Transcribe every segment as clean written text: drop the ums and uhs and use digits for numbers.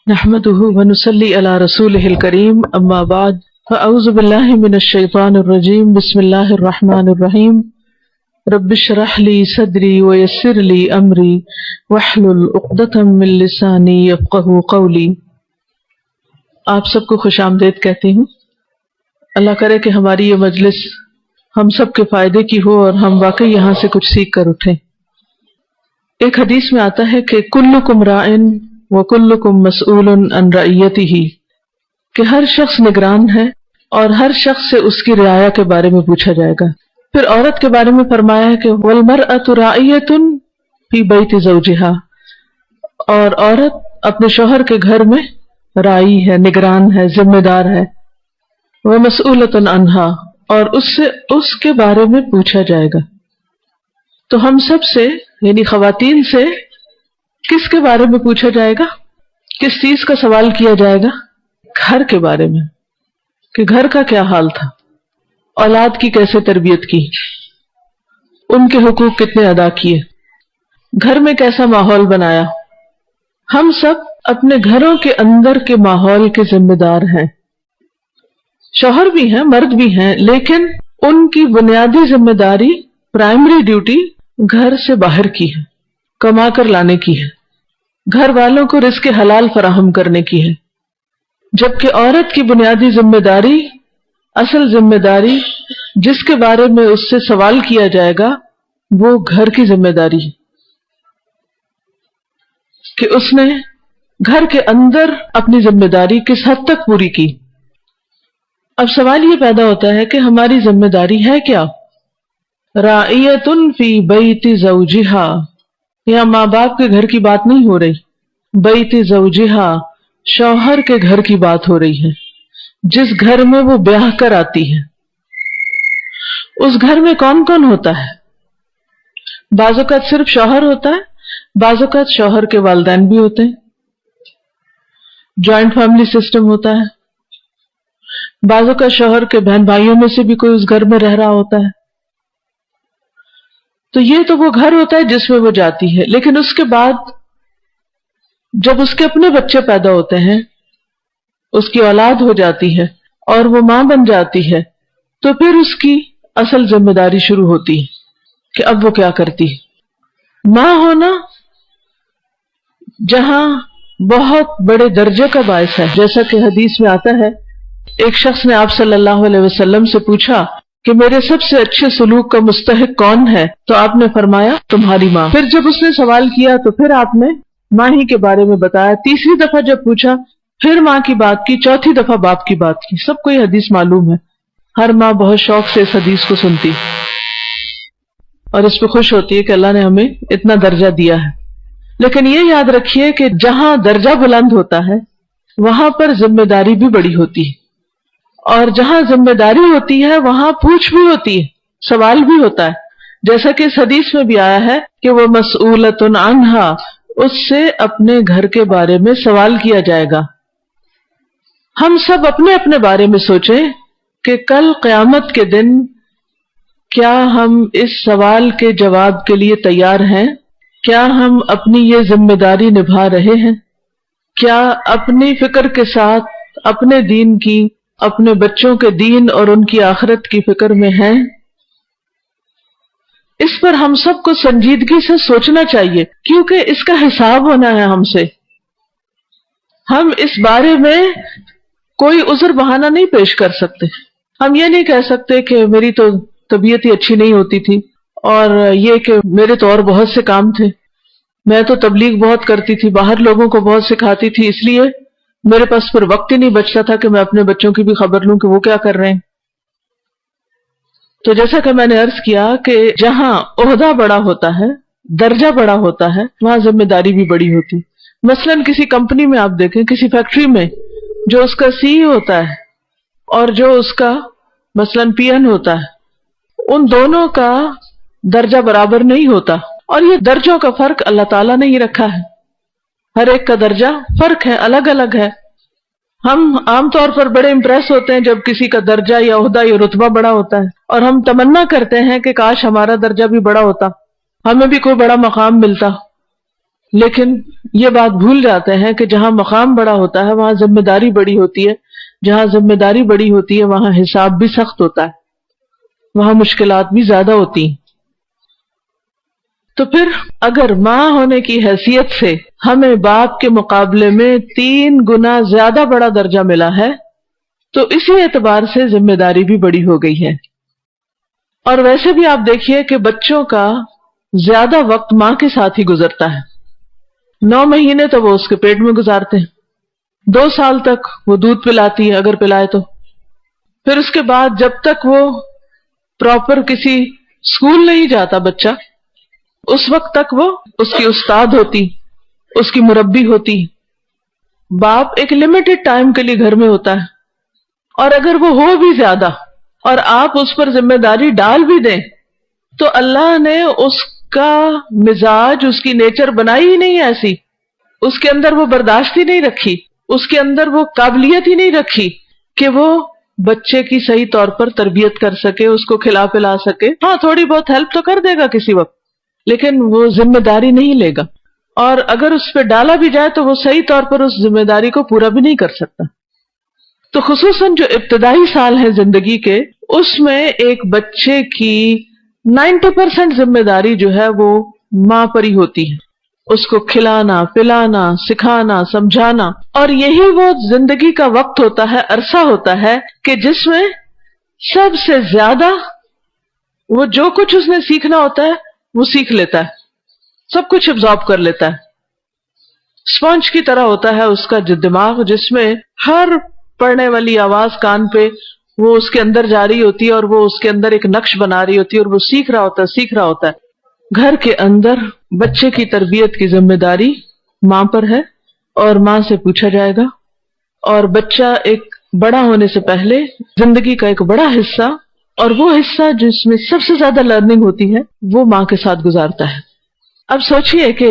نحمده ونصلي على رسوله الكريم اما بعد فاعوذ بالله من الشيطان الرجيم بسم الله الرحمن الرحيم رب اشرح لي صدري ويسر لي امري واحلل عقدة من لساني يفقهوا قولي۔ آپ سب کو خوش آمدید کہتی ہوں۔ اللہ کرے کہ ہماری یہ مجلس ہم سب کے فائدے کی ہو اور ہم واقعی یہاں سے کچھ سیکھ کر اٹھیں۔ ایک حدیث میں آتا ہے کہ کلکم راعٍ وکلکم مسئول عن رعیتہ، کہ ہر شخص نگران ہے اور ہر شخص سے اس کی رعایا کے بارے میں پوچھا جائے گا۔ پھر عورت کے بارے میں فرمایا ہے کہ والمرأة راعیۃ فی بیت زوجہا، اور عورت اپنے شوہر کے گھر میں راعی ہے، نگران ہے، ذمہ دار ہے۔ ومسئولۃ عنہا، اور اس سے اس کے بارے میں پوچھا جائے گا۔ تو ہم سب سے یعنی خواتین سے کس کے بارے میں پوچھا جائے گا؟ کس چیز کا سوال کیا جائے گا؟ گھر کے بارے میں، کہ گھر کا کیا حال تھا، اولاد کی کیسے تربیت کی، ان کے حقوق کتنے ادا کیے، گھر میں کیسا ماحول بنایا۔ ہم سب اپنے گھروں کے اندر کے ماحول کے ذمہ دار ہیں۔ شوہر بھی ہیں، مرد بھی ہیں، لیکن ان کی بنیادی ذمہ داری، پرائمری ڈیوٹی گھر سے باہر کی ہے، کما کر لانے کی ہے، گھر والوں کو رزق حلال فراہم کرنے کی ہے۔ جبکہ عورت کی بنیادی ذمہ داری، اصل ذمہ داری جس کے بارے میں اس سے سوال کیا جائے گا، وہ گھر کی ذمہ داری ہے، کہ اس نے گھر کے اندر اپنی ذمہ داری کس حد تک پوری کی۔ اب سوال یہ پیدا ہوتا ہے کہ ہماری ذمہ داری ہے کیا؟ راعیۃ فی بیت زوجہا، یہاں ماں باپ کے گھر کی بات نہیں ہو رہی، بیت زوجہا شوہر کے گھر کی بات ہو رہی ہے، جس گھر میں وہ بیاہ کر آتی ہے۔ اس گھر میں کون کون ہوتا ہے؟ بعض اوقات صرف شوہر ہوتا ہے، بعض اوقات شوہر کے والدین بھی ہوتے ہیں، جوائنٹ فیملی سسٹم ہوتا ہے، بعض اوقات شوہر کے بہن بھائیوں میں سے بھی کوئی اس گھر میں رہ رہا ہوتا ہے۔ تو یہ تو وہ گھر ہوتا ہے جس میں وہ جاتی ہے، لیکن اس کے بعد جب اس کے اپنے بچے پیدا ہوتے ہیں، اس کی اولاد ہو جاتی ہے اور وہ ماں بن جاتی ہے، تو پھر اس کی اصل ذمہ داری شروع ہوتی ہے کہ اب وہ کیا کرتی ہے۔ ماں ہونا جہاں بہت بڑے درجے کا باعث ہے، جیسا کہ حدیث میں آتا ہے، ایک شخص نے آپ صلی اللہ علیہ وسلم سے پوچھا کہ میرے سب سے اچھے سلوک کا مستحق کون ہے؟ تو آپ نے فرمایا تمہاری ماں۔ پھر جب اس نے سوال کیا تو پھر آپ نے ماں ہی کے بارے میں بتایا۔ تیسری دفعہ جب پوچھا پھر ماں کی بات کی، چوتھی دفعہ باپ کی بات کی۔ سب کو یہ حدیث معلوم ہے، ہر ماں بہت شوق سے اس حدیث کو سنتی اور اس پہ خوش ہوتی ہے کہ اللہ نے ہمیں اتنا درجہ دیا ہے۔ لیکن یہ یاد رکھیے کہ جہاں درجہ بلند ہوتا ہے وہاں پر ذمہ داری بھی بڑی ہوتی ہے، اور جہاں ذمہ داری ہوتی ہے وہاں پوچھ بھی ہوتی ہے، سوال بھی ہوتا ہے۔ جیسا کہ اس حدیث میں بھی آیا ہے کہ وہ مسئولۃ عنہا، اس سے اپنے گھر کے بارے میں سوال کیا جائے گا۔ ہم سب اپنے اپنے بارے میں سوچیں کہ کل قیامت کے دن کیا ہم اس سوال کے جواب کے لیے تیار ہیں؟ کیا ہم اپنی یہ ذمہ داری نبھا رہے ہیں؟ کیا اپنی فکر کے ساتھ اپنے دین کی، اپنے بچوں کے دین اور ان کی آخرت کی فکر میں ہیں؟ اس پر ہم سب کو سنجیدگی سے سوچنا چاہیے، کیونکہ اس کا حساب ہونا ہے ہم سے۔ ہم اس بارے میں کوئی عذر بہانہ نہیں پیش کر سکتے۔ ہم یہ نہیں کہہ سکتے کہ میری تو طبیعت ہی اچھی نہیں ہوتی تھی، اور یہ کہ میرے تو اور بہت سے کام تھے، میں تو تبلیغ بہت کرتی تھی، باہر لوگوں کو بہت سکھاتی تھی، اس لیے میرے پاس پھر وقت ہی نہیں بچتا تھا کہ میں اپنے بچوں کی بھی خبر لوں کہ وہ کیا کر رہے ہیں۔ تو جیسا کہ میں نے عرض کیا کہ جہاں عہدہ بڑا ہوتا ہے، درجہ بڑا ہوتا ہے، وہاں ذمہ داری بھی بڑی ہوتی۔ مثلا کسی کمپنی میں آپ دیکھیں، کسی فیکٹری میں جو اس کا سی ای ہوتا ہے اور جو اس کا مثلا پی این ہوتا ہے، ان دونوں کا درجہ برابر نہیں ہوتا، اور یہ درجوں کا فرق اللہ تعالیٰ نے ہی رکھا ہے۔ ہر ایک کا درجہ فرق ہے، الگ الگ ہے۔ ہم عام طور پر بڑے امپریس ہوتے ہیں جب کسی کا درجہ یا عہدہ یا رتبہ بڑا ہوتا ہے، اور ہم تمنا کرتے ہیں کہ کاش ہمارا درجہ بھی بڑا ہوتا، ہمیں بھی کوئی بڑا مقام ملتا۔ لیکن یہ بات بھول جاتے ہیں کہ جہاں مقام بڑا ہوتا ہے وہاں ذمہ داری بڑی ہوتی ہے، جہاں ذمہ داری بڑی ہوتی ہے وہاں حساب بھی سخت ہوتا ہے، وہاں مشکلات بھی زیادہ ہوتی ہیں۔ تو پھر اگر ماں ہونے کی حیثیت سے ہمیں باپ کے مقابلے میں 3 گنا زیادہ بڑا درجہ ملا ہے تو اسی اعتبار سے ذمہ داری بھی بڑی ہو گئی ہے۔ اور ویسے بھی آپ دیکھیے کہ بچوں کا زیادہ وقت ماں کے ساتھ ہی گزرتا ہے۔ 9 مہینے تو وہ اس کے پیٹ میں گزارتے ہیں، 2 سال تک وہ دودھ پلاتی ہے اگر پلائے تو، پھر اس کے بعد جب تک وہ پراپر کسی اسکول نہیں جاتا بچہ، اس وقت تک وہ اس کی استاد ہوتی، اس کی مربی ہوتی۔ باپ ایک لمیٹڈ ٹائم کے لیے گھر میں ہوتا ہے، اور اگر وہ ہو بھی زیادہ اور آپ اس پر ذمہ داری ڈال بھی دیں تو اللہ نے اس کا مزاج، اس کی نیچر بنائی ہی نہیں ایسی، اس کے اندر وہ برداشت ہی نہیں رکھی، اس کے اندر وہ قابلیت ہی نہیں رکھی کہ وہ بچے کی صحیح طور پر تربیت کر سکے، اس کو کھلا پلا سکے۔ ہاں تھوڑی بہت ہیلپ تو کر دے گا کسی وقت، لیکن وہ ذمہ داری نہیں لے گا، اور اگر اس پہ ڈالا بھی جائے تو وہ صحیح طور پر اس ذمہ داری کو پورا بھی نہیں کر سکتا۔ تو خصوصاً جو ابتدائی سال ہیں زندگی کے، اس میں ایک بچے کی 90% ذمہ داری جو ہے وہ ماں پر ہی ہوتی ہے، اس کو کھلانا، پلانا، سکھانا، سمجھانا، اور یہی وہ زندگی کا وقت ہوتا ہے، عرصہ ہوتا ہے کہ جس میں سب سے زیادہ وہ جو کچھ اس نے سیکھنا ہوتا ہے وہ سیکھ لیتا ہے، سب کچھ ابزارب کر لیتا ہے۔ اسپونج کی طرح ہوتا ہے اس کا جو دماغ، جس میں ہر پڑھنے والی آواز کان پہ وہ اس کے اندر جا رہی ہوتی ہے اور وہ اس کے اندر ایک نقش بنا رہی ہوتی ہے، اور وہ سیکھ رہا ہوتا ہے۔ گھر کے اندر بچے کی تربیت کی ذمہ داری ماں پر ہے، اور ماں سے پوچھا جائے گا، اور بچہ ایک بڑا ہونے سے پہلے زندگی کا ایک بڑا حصہ، اور وہ حصہ جس میں سب سے زیادہ لرننگ ہوتی ہے، وہ ماں کے ساتھ گزارتا ہے۔ اب سوچئے کہ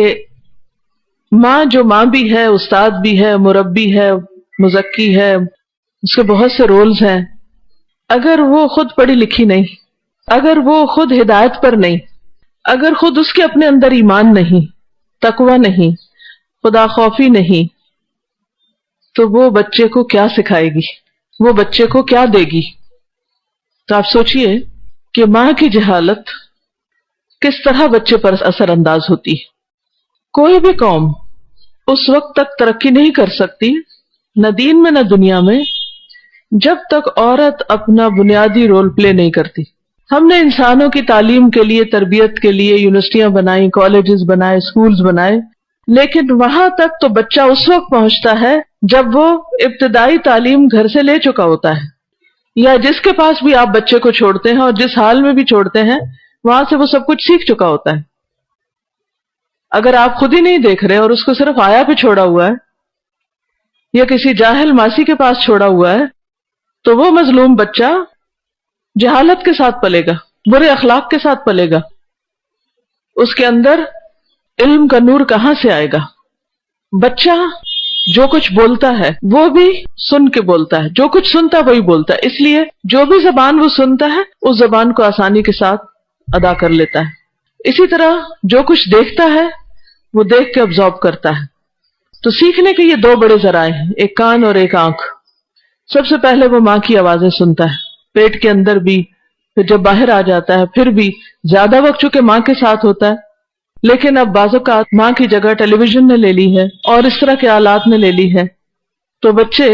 ماں جو ماں بھی ہے، استاد بھی ہے، مربی ہے، مزکی ہے، اس کے بہت سے رولز ہیں، اگر وہ خود پڑھی لکھی نہیں، اگر وہ خود ہدایت پر نہیں، اگر خود اس کے اپنے اندر ایمان نہیں، تقوی نہیں، خدا خوفی نہیں، تو وہ بچے کو کیا سکھائے گی، وہ بچے کو کیا دے گی؟ تو آپ سوچئے کہ ماں کی جہالت کس طرح بچے پر اثر انداز ہوتی ہے۔ کوئی بھی قوم اس وقت تک ترقی نہیں کر سکتی، نہ دین میں نہ دنیا میں، جب تک عورت اپنا بنیادی رول پلے نہیں کرتی۔ ہم نے انسانوں کی تعلیم کے لیے، تربیت کے لیے یونیورسٹیاں بنائیں، کالجز بنائے، سکولز بنائے، لیکن وہاں تک تو بچہ اس وقت پہنچتا ہے جب وہ ابتدائی تعلیم گھر سے لے چکا ہوتا ہے، یا جس کے پاس بھی آپ بچے کو چھوڑتے ہیں اور جس حال میں بھی چھوڑتے ہیں وہاں سے وہ سب کچھ سیکھ چکا ہوتا ہے۔ اگر آپ خود ہی نہیں دیکھ رہے اور اس کو صرف آیا پہ چھوڑا ہوا ہے یا کسی جاہل ماسی کے پاس چھوڑا ہوا ہے، تو وہ مظلوم بچہ جہالت کے ساتھ پلے گا، برے اخلاق کے ساتھ پلے گا، اس کے اندر علم کا نور کہاں سے آئے گا؟ بچہ جو کچھ بولتا ہے وہ بھی سن کے بولتا ہے، جو کچھ سنتا ہے وہی بولتا ہے، اس لیے جو بھی زبان وہ سنتا ہے اس زبان کو آسانی کے ساتھ ادا کر لیتا ہے۔ اسی طرح جو کچھ دیکھتا ہے وہ دیکھ کے ابزارب کرتا ہے۔ تو سیکھنے کے یہ 2 بڑے ذرائع ہیں، ایک کان اور ایک آنکھ۔ سب سے پہلے وہ ماں کی آوازیں سنتا ہے، پیٹ کے اندر بھی، پھر جب باہر آ جاتا ہے پھر بھی، زیادہ وقت چونکہ ماں کے ساتھ ہوتا ہے، لیکن اب بعض اوقات ماں کی جگہ ٹیلی ویژن نے لے لی ہے اور اس طرح کے آلات نے لے لی ہے، تو بچے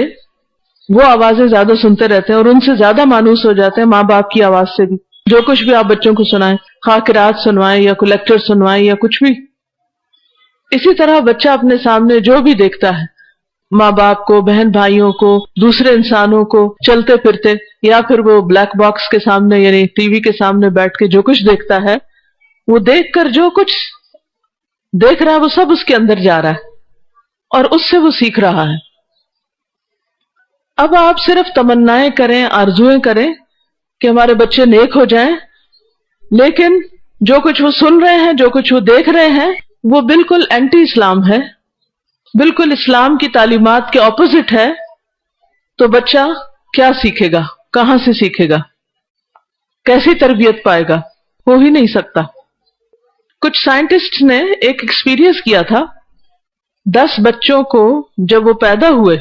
وہ آوازیں زیادہ سنتے رہتے ہیں اور ان سے زیادہ مانوس ہو جاتے ہیں ماں باپ کی آواز سے بھی۔ جو کچھ بھی آپ بچوں کو سنائیں، خواہ قرات سنوائیں یا کوئی لیکچر سنوائیں یا کچھ بھی، اسی طرح بچہ اپنے سامنے جو بھی دیکھتا ہے، ماں باپ کو، بہن بھائیوں کو، دوسرے انسانوں کو، چلتے پھرتے، یا پھر وہ بلیک باکس کے سامنے یعنی ٹی وی کے سامنے بیٹھ کے جو کچھ دیکھتا ہے، وہ دیکھ کر جو کچھ دیکھ رہا ہے وہ سب اس کے اندر جا رہا ہے اور اس سے وہ سیکھ رہا ہے۔ اب آپ صرف تمنائیں کریں، آرزویں کریں کہ ہمارے بچے نیک ہو جائیں، لیکن جو کچھ وہ سن رہے ہیں، جو کچھ وہ دیکھ رہے ہیں، وہ بالکل اینٹی اسلام ہے، بالکل اسلام کی تعلیمات کے اپوزٹ ہے، تو بچہ کیا سیکھے گا؟ کہاں سے سیکھے گا؟ کیسی تربیت پائے گا؟ ہو ہی نہیں سکتا۔ کچھ سائنٹسٹ نے ایک ایکسپیرینس کیا تھا 10 بچوں کو جب وہ پیدا ہوئے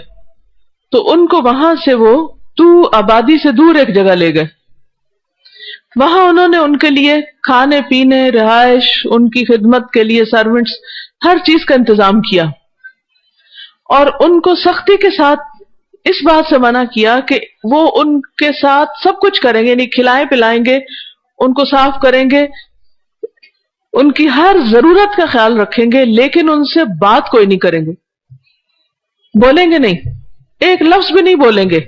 تو ان کو وہاں سے وہ آبادی سے دور ایک جگہ لے گئے. وہاں انہوں نے ان کے لیے کھانے پینے، رہائش، ان کی خدمت کے لیے سرونٹس، ہر چیز کا انتظام کیا، اور ان کو سختی کے ساتھ اس بات سے منع کیا کہ وہ ان کے ساتھ سب کچھ کریں گے، یعنی کھلائیں پلائیں گے، ان کو صاف کریں گے، ان کی ہر ضرورت کا خیال رکھیں گے، لیکن ان سے بات کوئی نہیں کریں گے، بولیں گے نہیں، ایک لفظ بھی نہیں بولیں گے.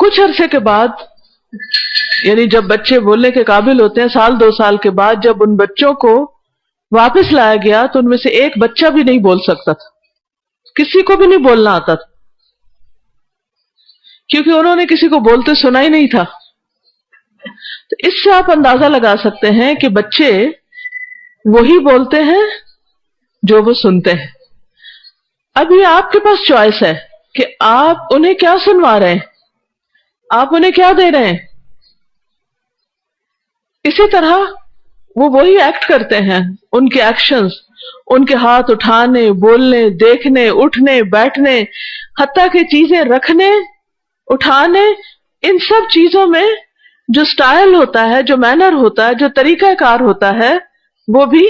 کچھ عرصے کے بعد، یعنی جب بچے بولنے کے قابل ہوتے ہیں، 1-2 سال کے بعد جب ان بچوں کو واپس لایا گیا تو ان میں سے ایک بچہ بھی نہیں بول سکتا تھا، کسی کو بھی نہیں بولنا آتا تھا، کیونکہ انہوں نے کسی کو بولتے سنا ہی نہیں تھا. تو اس سے آپ اندازہ لگا سکتے ہیں کہ بچے وہی بولتے ہیں جو وہ سنتے ہیں. اب یہ آپ کے پاس چوائس ہے کہ آپ انہیں کیا سنوا رہے ہیں، آپ انہیں کیا دے رہے ہیں. اسی طرح وہ وہی ایکٹ کرتے ہیں، ان کے ایکشنز، ان کے ہاتھ اٹھانے، بولنے، دیکھنے، اٹھنے، بیٹھنے، حتیٰ کہ چیزیں رکھنے، اٹھانے، ان سب چیزوں میں جو سٹائل ہوتا ہے، جو مینر ہوتا ہے، جو طریقہ کار ہوتا ہے، وہ بھی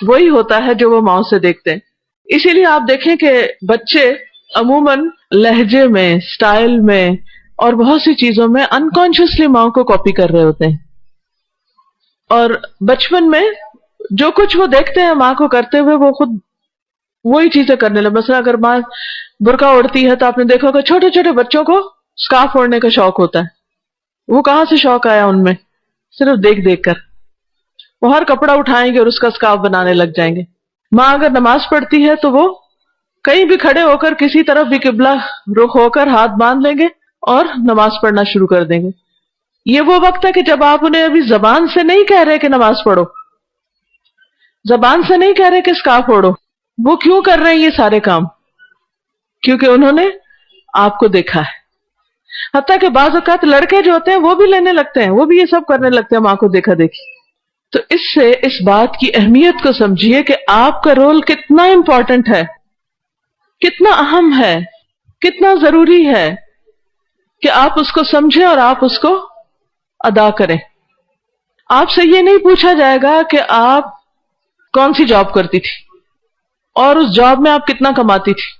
وہی ہوتا ہے جو وہ ماؤں سے دیکھتے ہیں. اسی لیے آپ دیکھیں کہ بچے عموماً لہجے میں، سٹائل میں اور بہت سی چیزوں میں انکانشیسلی ماں کو کاپی کر رہے ہوتے ہیں، اور بچپن میں جو کچھ وہ دیکھتے ہیں ماں کو کرتے ہوئے وہ خود وہی چیزیں کرنے لگے. مثلا اگر ماں برقع اوڑھتی ہے تو آپ نے دیکھا ہوگا چھوٹے چھوٹے بچوں کو سکارف اوڑھنے کا شوق ہوتا ہے. وہ کہاں سے شوق آیا ان میں؟ صرف دیکھ دیکھ کر. وہ ہر کپڑا اٹھائیں گے اور اس کا سکارف بنانے لگ جائیں گے. ماں اگر نماز پڑھتی ہے تو وہ کہیں بھی کھڑے ہو کر کسی طرف بھی قبلہ رخ ہو کر ہاتھ باندھ لیں گے اور نماز پڑھنا شروع کر دیں گے. یہ وہ وقت ہے کہ جب آپ انہیں ابھی زبان سے نہیں کہہ رہے کہ نماز پڑھو، زبان سے نہیں کہہ رہے کہ سکارف اوڑھو. وہ کیوں کر رہے ہیں یہ سارے کام؟ کیونکہ انہوں نے آپ کو دیکھا ہے. حتیٰ کہ بعض اوقات لڑکے جو ہوتے ہیں وہ بھی لینے لگتے ہیں، وہ بھی یہ سب کرنے لگتے ہیں ماں کو دیکھا دیکھی. تو اس سے اس بات کی اہمیت کو سمجھیے کہ آپ کا رول کتنا امپورٹنٹ ہے، کتنا اہم ہے، کتنا ضروری ہے کہ آپ اس کو سمجھیں اور آپ اس کو ادا کریں. آپ سے یہ نہیں پوچھا جائے گا کہ آپ کون سی جاب کرتی تھی اور اس جاب میں آپ کتنا کماتی تھی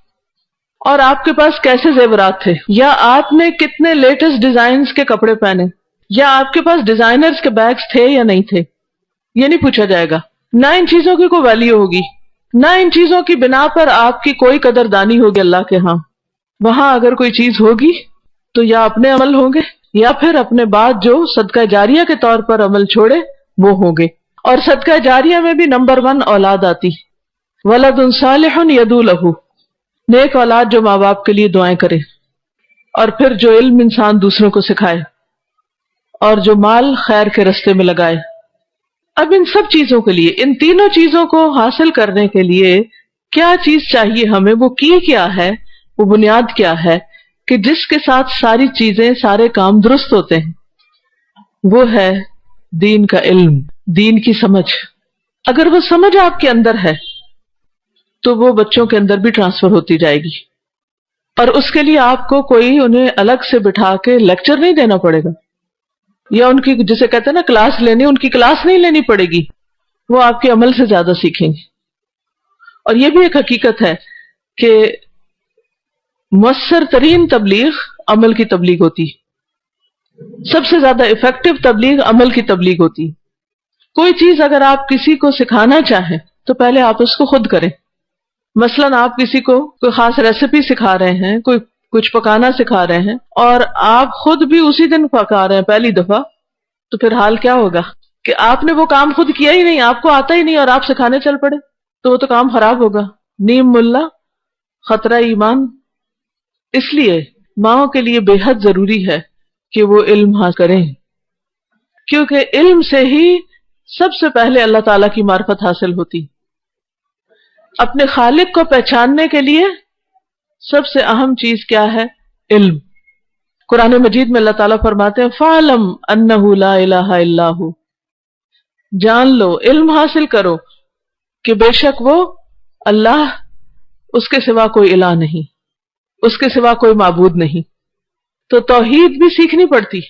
اور آپ کے پاس کیسے زیورات تھے، یا آپ نے کتنے لیٹسٹ ڈیزائنز کے کپڑے پہنے، یا آپ کے پاس ڈیزائنرز کے بیگز تھے یا نہیں تھے. یہ نہیں پوچھا جائے گا. نہ ان چیزوں کی کوئی ویلیو ہوگی، نہ ان چیزوں کی بنا پر آپ کی کوئی قدردانی ہوگی اللہ کے ہاں. وہاں اگر کوئی چیز ہوگی تو یا اپنے عمل ہوں گے یا پھر اپنے بعد جو صدقہ جاریہ کے طور پر عمل چھوڑے وہ ہوں گے. اور صدقہ جاریہ میں بھی نمبر 1 اولاد آتی، ولد صالح یدعو لہ، نیک اولاد جو ماں باپ کے لیے دعائیں کرے، اور پھر جو علم انسان دوسروں کو سکھائے، اور جو مال خیر کے رستے میں لگائے. اب ان سب چیزوں کے لیے، ان تینوں چیزوں کو حاصل کرنے کے لیے کیا چیز چاہیے ہمیں، وہ کی کیا ہے، وہ بنیاد کیا ہے کہ جس کے ساتھ ساری چیزیں، سارے کام درست ہوتے ہیں، وہ ہے دین کا علم، دین کی سمجھ. اگر وہ سمجھ آپ کے اندر ہے تو وہ بچوں کے اندر بھی ٹرانسفر ہوتی جائے گی، اور اس کے لیے آپ کو کوئی انہیں الگ سے بٹھا کے لیکچر نہیں دینا پڑے گا، یا ان کی جسے کہتے ہیں نا کلاس لینی، ان کی کلاس نہیں لینی پڑے گی. وہ آپ کے عمل سے زیادہ سیکھیں گے. اور یہ بھی ایک حقیقت ہے کہ مؤثر ترین تبلیغ عمل کی تبلیغ ہوتی، سب سے زیادہ افیکٹو تبلیغ عمل کی تبلیغ ہوتی. کوئی چیز اگر آپ کسی کو سکھانا چاہیں تو پہلے آپ اس کو خود کریں. مثلا آپ کسی کو کوئی خاص ریسیپی سکھا رہے ہیں، کوئی کچھ پکانا سکھا رہے ہیں، اور آپ خود بھی اسی دن پکا رہے ہیں پہلی دفعہ، تو پھر حال کیا ہوگا کہ آپ نے وہ کام خود کیا ہی نہیں، آپ کو آتا ہی نہیں، اور آپ سکھانے چل پڑے، تو وہ تو کام خراب ہوگا. نیم ملا خطرہ ایمان. اس لیے ماؤں کے لیے بے حد ضروری ہے کہ وہ علم حاصل کریں، کیونکہ علم سے ہی سب سے پہلے اللہ تعالیٰ کی معرفت حاصل ہوتی. اپنے خالق کو پہچاننے کے لیے سب سے اہم چیز کیا ہے؟ علم. قرآن مجید میں اللہ تعالیٰ فرماتے ہیں فَاعْلَمْ أَنَّهُ لَا إِلَهَ إِلَّا هُوَ، جان لو، علم حاصل کرو کہ بے شک وہ اللہ، اس کے سوا کوئی الہ نہیں، اس کے سوا کوئی معبود نہیں۔ تو توحید بھی سیکھنی پڑتی،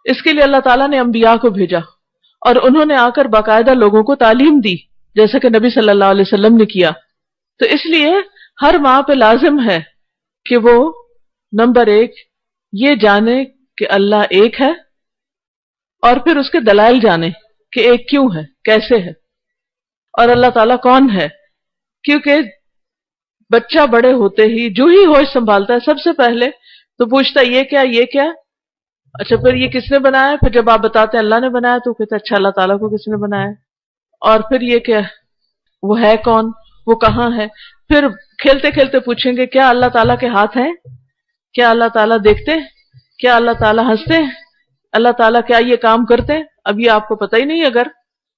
اس کے لیے اللہ تعالیٰ نے انبیاء کو بھیجا، اور انہوں نے آ کر باقاعدہ لوگوں کو تعلیم دی، جیسا کہ نبی صلی اللہ علیہ وسلم نے کیا۔ تو اس لیے ہر ماں پہ لازم ہے کہ وہ نمبر ایک یہ جانے کہ اللہ ایک ہے، اور پھر اس کے دلائل جانے کہ ایک کیوں ہے، کیسے ہے، اور اللہ تعالیٰ کون ہے۔ کیونکہ بچہ بڑے ہوتے ہی جو ہی ہوش سنبھالتا ہے سب سے پہلے تو پوچھتا ہے یہ کیا، یہ کیا، اچھا پھر یہ کس نے بنایا، پھر جب آپ بتاتے ہیں اللہ نے بنایا تو کہتے اچھا اللہ تعالیٰ کو کس نے بنایا، اور پھر یہ کیا، وہ ہے کون، وہ کہاں ہے۔ پھر کھیلتے کھیلتے پوچھیں گے کیا اللہ تعالیٰ کے ہاتھ ہیں، کیا اللہ تعالیٰ دیکھتے، کیا اللہ تعالیٰ ہنستے، اللہ تعالیٰ کیا یہ کام کرتے۔ اب یہ آپ کو پتہ ہی نہیں اگر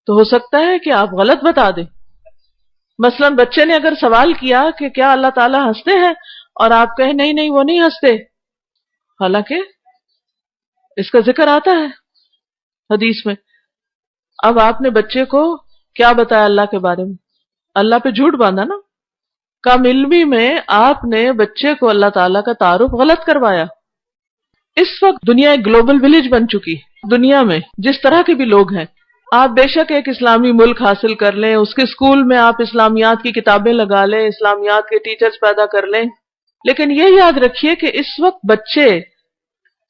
تو ہو سکتا ہے کہ آپ غلط بتا دیں۔ مثلا بچے نے اگر سوال کیا کہ کیا اللہ تعالیٰ ہنستے ہیں، اور آپ کہیں نہیں نہیں وہ نہیں ہنستے، حالانکہ اس کا ذکر آتا ہے حدیث میں۔ اب آپ نے بچے کو کیا بتایا اللہ کے بارے میں، اللہ پہ جھوٹ باندھا نا۔ کم علمی میں آپ نے بچے کو اللہ تعالیٰ کا تعارف غلط کروایا۔ اس وقت دنیا ایک گلوبل ولیج بن چکی، دنیا میں جس طرح کے بھی لوگ ہیں، آپ بے شک ایک اسلامی ملک حاصل کر لیں، اس کے اسکول میں آپ اسلامیات کی کتابیں لگا لیں، اسلامیات کے ٹیچرز پیدا کر لیں، لیکن یہ یاد رکھیے کہ اس وقت بچے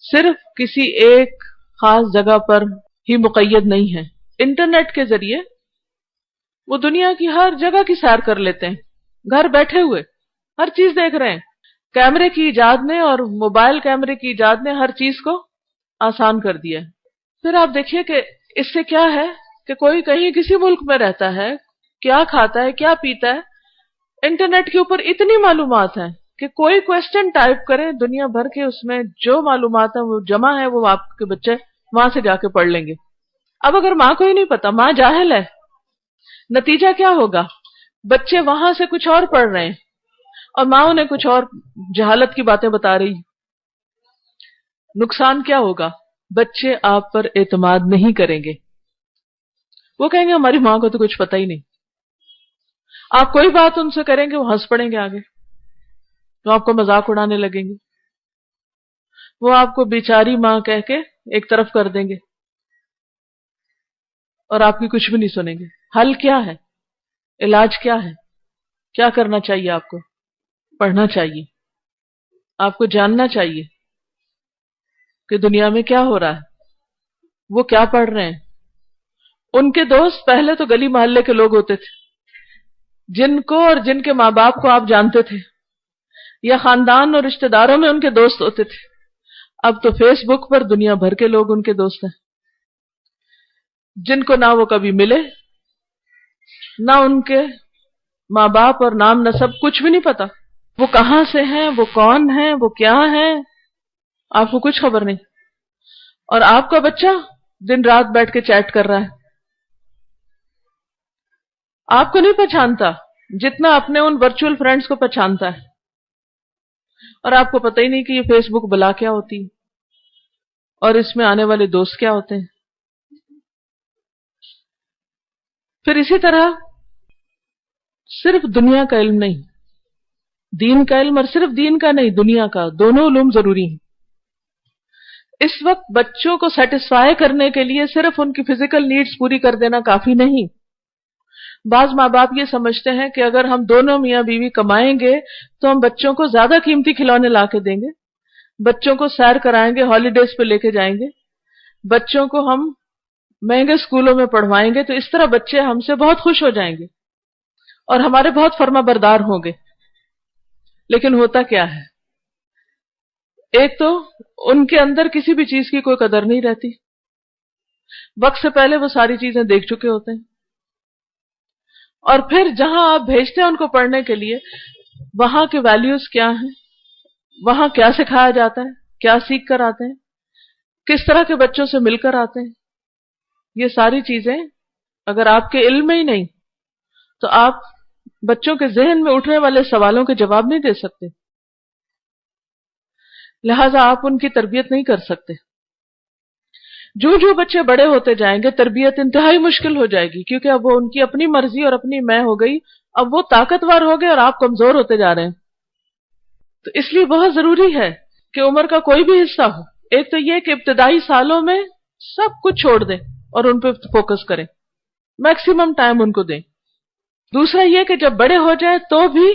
صرف کسی ایک خاص جگہ پر ہی مقید نہیں ہیں۔ انٹرنیٹ کے ذریعے وہ دنیا کی ہر جگہ کی سیر کر لیتے ہیں، گھر بیٹھے ہوئے ہر چیز دیکھ رہے ہیں۔ کیمرے کی ایجاد نے اور موبائل کیمرے کی ایجاد نے ہر چیز کو آسان کر دیا ہے۔ پھر آپ دیکھیے کہ اس سے کیا ہے کہ کوئی کہیں کسی ملک میں رہتا ہے، کیا کھاتا ہے، کیا پیتا ہے، انٹرنیٹ کے اوپر اتنی معلومات ہیں کہ کوئی کوسچن ٹائپ کریں دنیا بھر کے، اس میں جو معلومات ہیں وہ جمع ہے، وہ آپ کے بچے وہاں سے جا کے پڑھ لیں گے۔ اب اگر ماں کو ہی نہیں پتا، ماں جاہل ہے، نتیجہ کیا ہوگا؟ بچے وہاں سے کچھ اور پڑھ رہے ہیں اور ماں انہیں کچھ اور جہالت کی باتیں بتا رہی۔ نقصان کیا ہوگا؟ بچے آپ پر اعتماد نہیں کریں گے، وہ کہیں گے ہماری ماں کو تو کچھ پتہ ہی نہیں۔ آپ کوئی بات ان سے کریں گے وہ ہنس پڑیں گے، آگے وہ آپ کو مذاق اڑانے لگیں گے، وہ آپ کو بیچاری ماں کہہ کے ایک طرف کر دیں گے اور آپ کی کچھ بھی نہیں سنیں گے۔ حل کیا ہے؟ علاج کیا ہے؟ کیا کرنا چاہیے؟ آپ کو پڑھنا چاہیے، آپ کو جاننا چاہیے کہ دنیا میں کیا ہو رہا ہے، وہ کیا پڑھ رہے ہیں۔ ان کے دوست پہلے تو گلی محلے کے لوگ ہوتے تھے، جن کو اور جن کے ماں باپ کو آپ جانتے تھے، یا خاندان اور رشتہ داروں میں ان کے دوست ہوتے تھے۔ اب تو فیس بک پر دنیا بھر کے لوگ ان کے دوست ہیں، جن کو نہ وہ کبھی ملے، نہ ان کے ماں باپ اور نام نسب کچھ بھی نہیں پتا، وہ کہاں سے ہیں، وہ کون ہیں، وہ کیا ہیں، آپ کو کچھ خبر نہیں۔ اور آپ کا بچہ دن رات بیٹھ کے چیٹ کر رہا ہے، آپ کو نہیں پہچانتا جتنا اپنے ان ورچوئل فرینڈز کو پہچانتا ہے، اور آپ کو پتہ ہی نہیں کہ یہ فیس بک بلا کیا ہوتی ہے اور اس میں آنے والے دوست کیا ہوتے ہیں۔ پھر اسی طرح صرف دنیا کا علم نہیں، دین کا علم، اور صرف دین کا نہیں دنیا کا، دونوں علوم ضروری ہیں۔ اس وقت بچوں کو سیٹسفائی کرنے کے لیے صرف ان کی فزیکل نیڈز پوری کر دینا کافی نہیں۔ بعض ماں باپ یہ سمجھتے ہیں کہ اگر ہم دونوں میاں بیوی کمائیں گے تو ہم بچوں کو زیادہ قیمتی کھلونے لا کے دیں گے، بچوں کو سیر کرائیں گے، ہالیڈیز پہ لے کے جائیں گے، بچوں کو ہم مہنگے اسکولوں میں پڑھوائیں گے، تو اس طرح بچے ہم سے بہت خوش ہو جائیں گے اور ہمارے بہت فرما بردار ہوں گے۔ لیکن ہوتا کیا ہے؟ ایک تو ان کے اندر کسی بھی چیز کی کوئی قدر نہیں رہتی، وقت سے پہلے وہ ساری چیزیں دیکھ چکے ہوتے ہیں، اور پھر جہاں آپ بھیجتے ہیں ان کو پڑھنے کے لیے، وہاں کے ویلیوز کیا ہیں، وہاں کیا سکھایا جاتا ہے، کیا سیکھ کر آتے ہیں، کس طرح کے بچوں سے مل کر آتے ہیں، یہ ساری چیزیں اگر آپ کے علم میں ہی نہیں تو آپ بچوں کے ذہن میں اٹھنے والے سوالوں کے جواب نہیں دے سکتے، لہذا آپ ان کی تربیت نہیں کر سکتے۔ جو جو بچے بڑے ہوتے جائیں گے تربیت انتہائی مشکل ہو جائے گی، کیونکہ اب وہ ان کی اپنی مرضی اور اپنی میں ہو گئی، اب وہ طاقتور ہو گئے اور آپ کمزور ہوتے جا رہے ہیں. تو اس لیے بہت ضروری ہے کہ عمر کا کوئی بھی حصہ ہو، ایک تو یہ کہ ابتدائی سالوں میں سب کچھ چھوڑ دیں اور ان پہ فوکس کریں، میکسیمم ٹائم ان کو دیں. دوسرا یہ کہ جب بڑے ہو جائیں تو بھی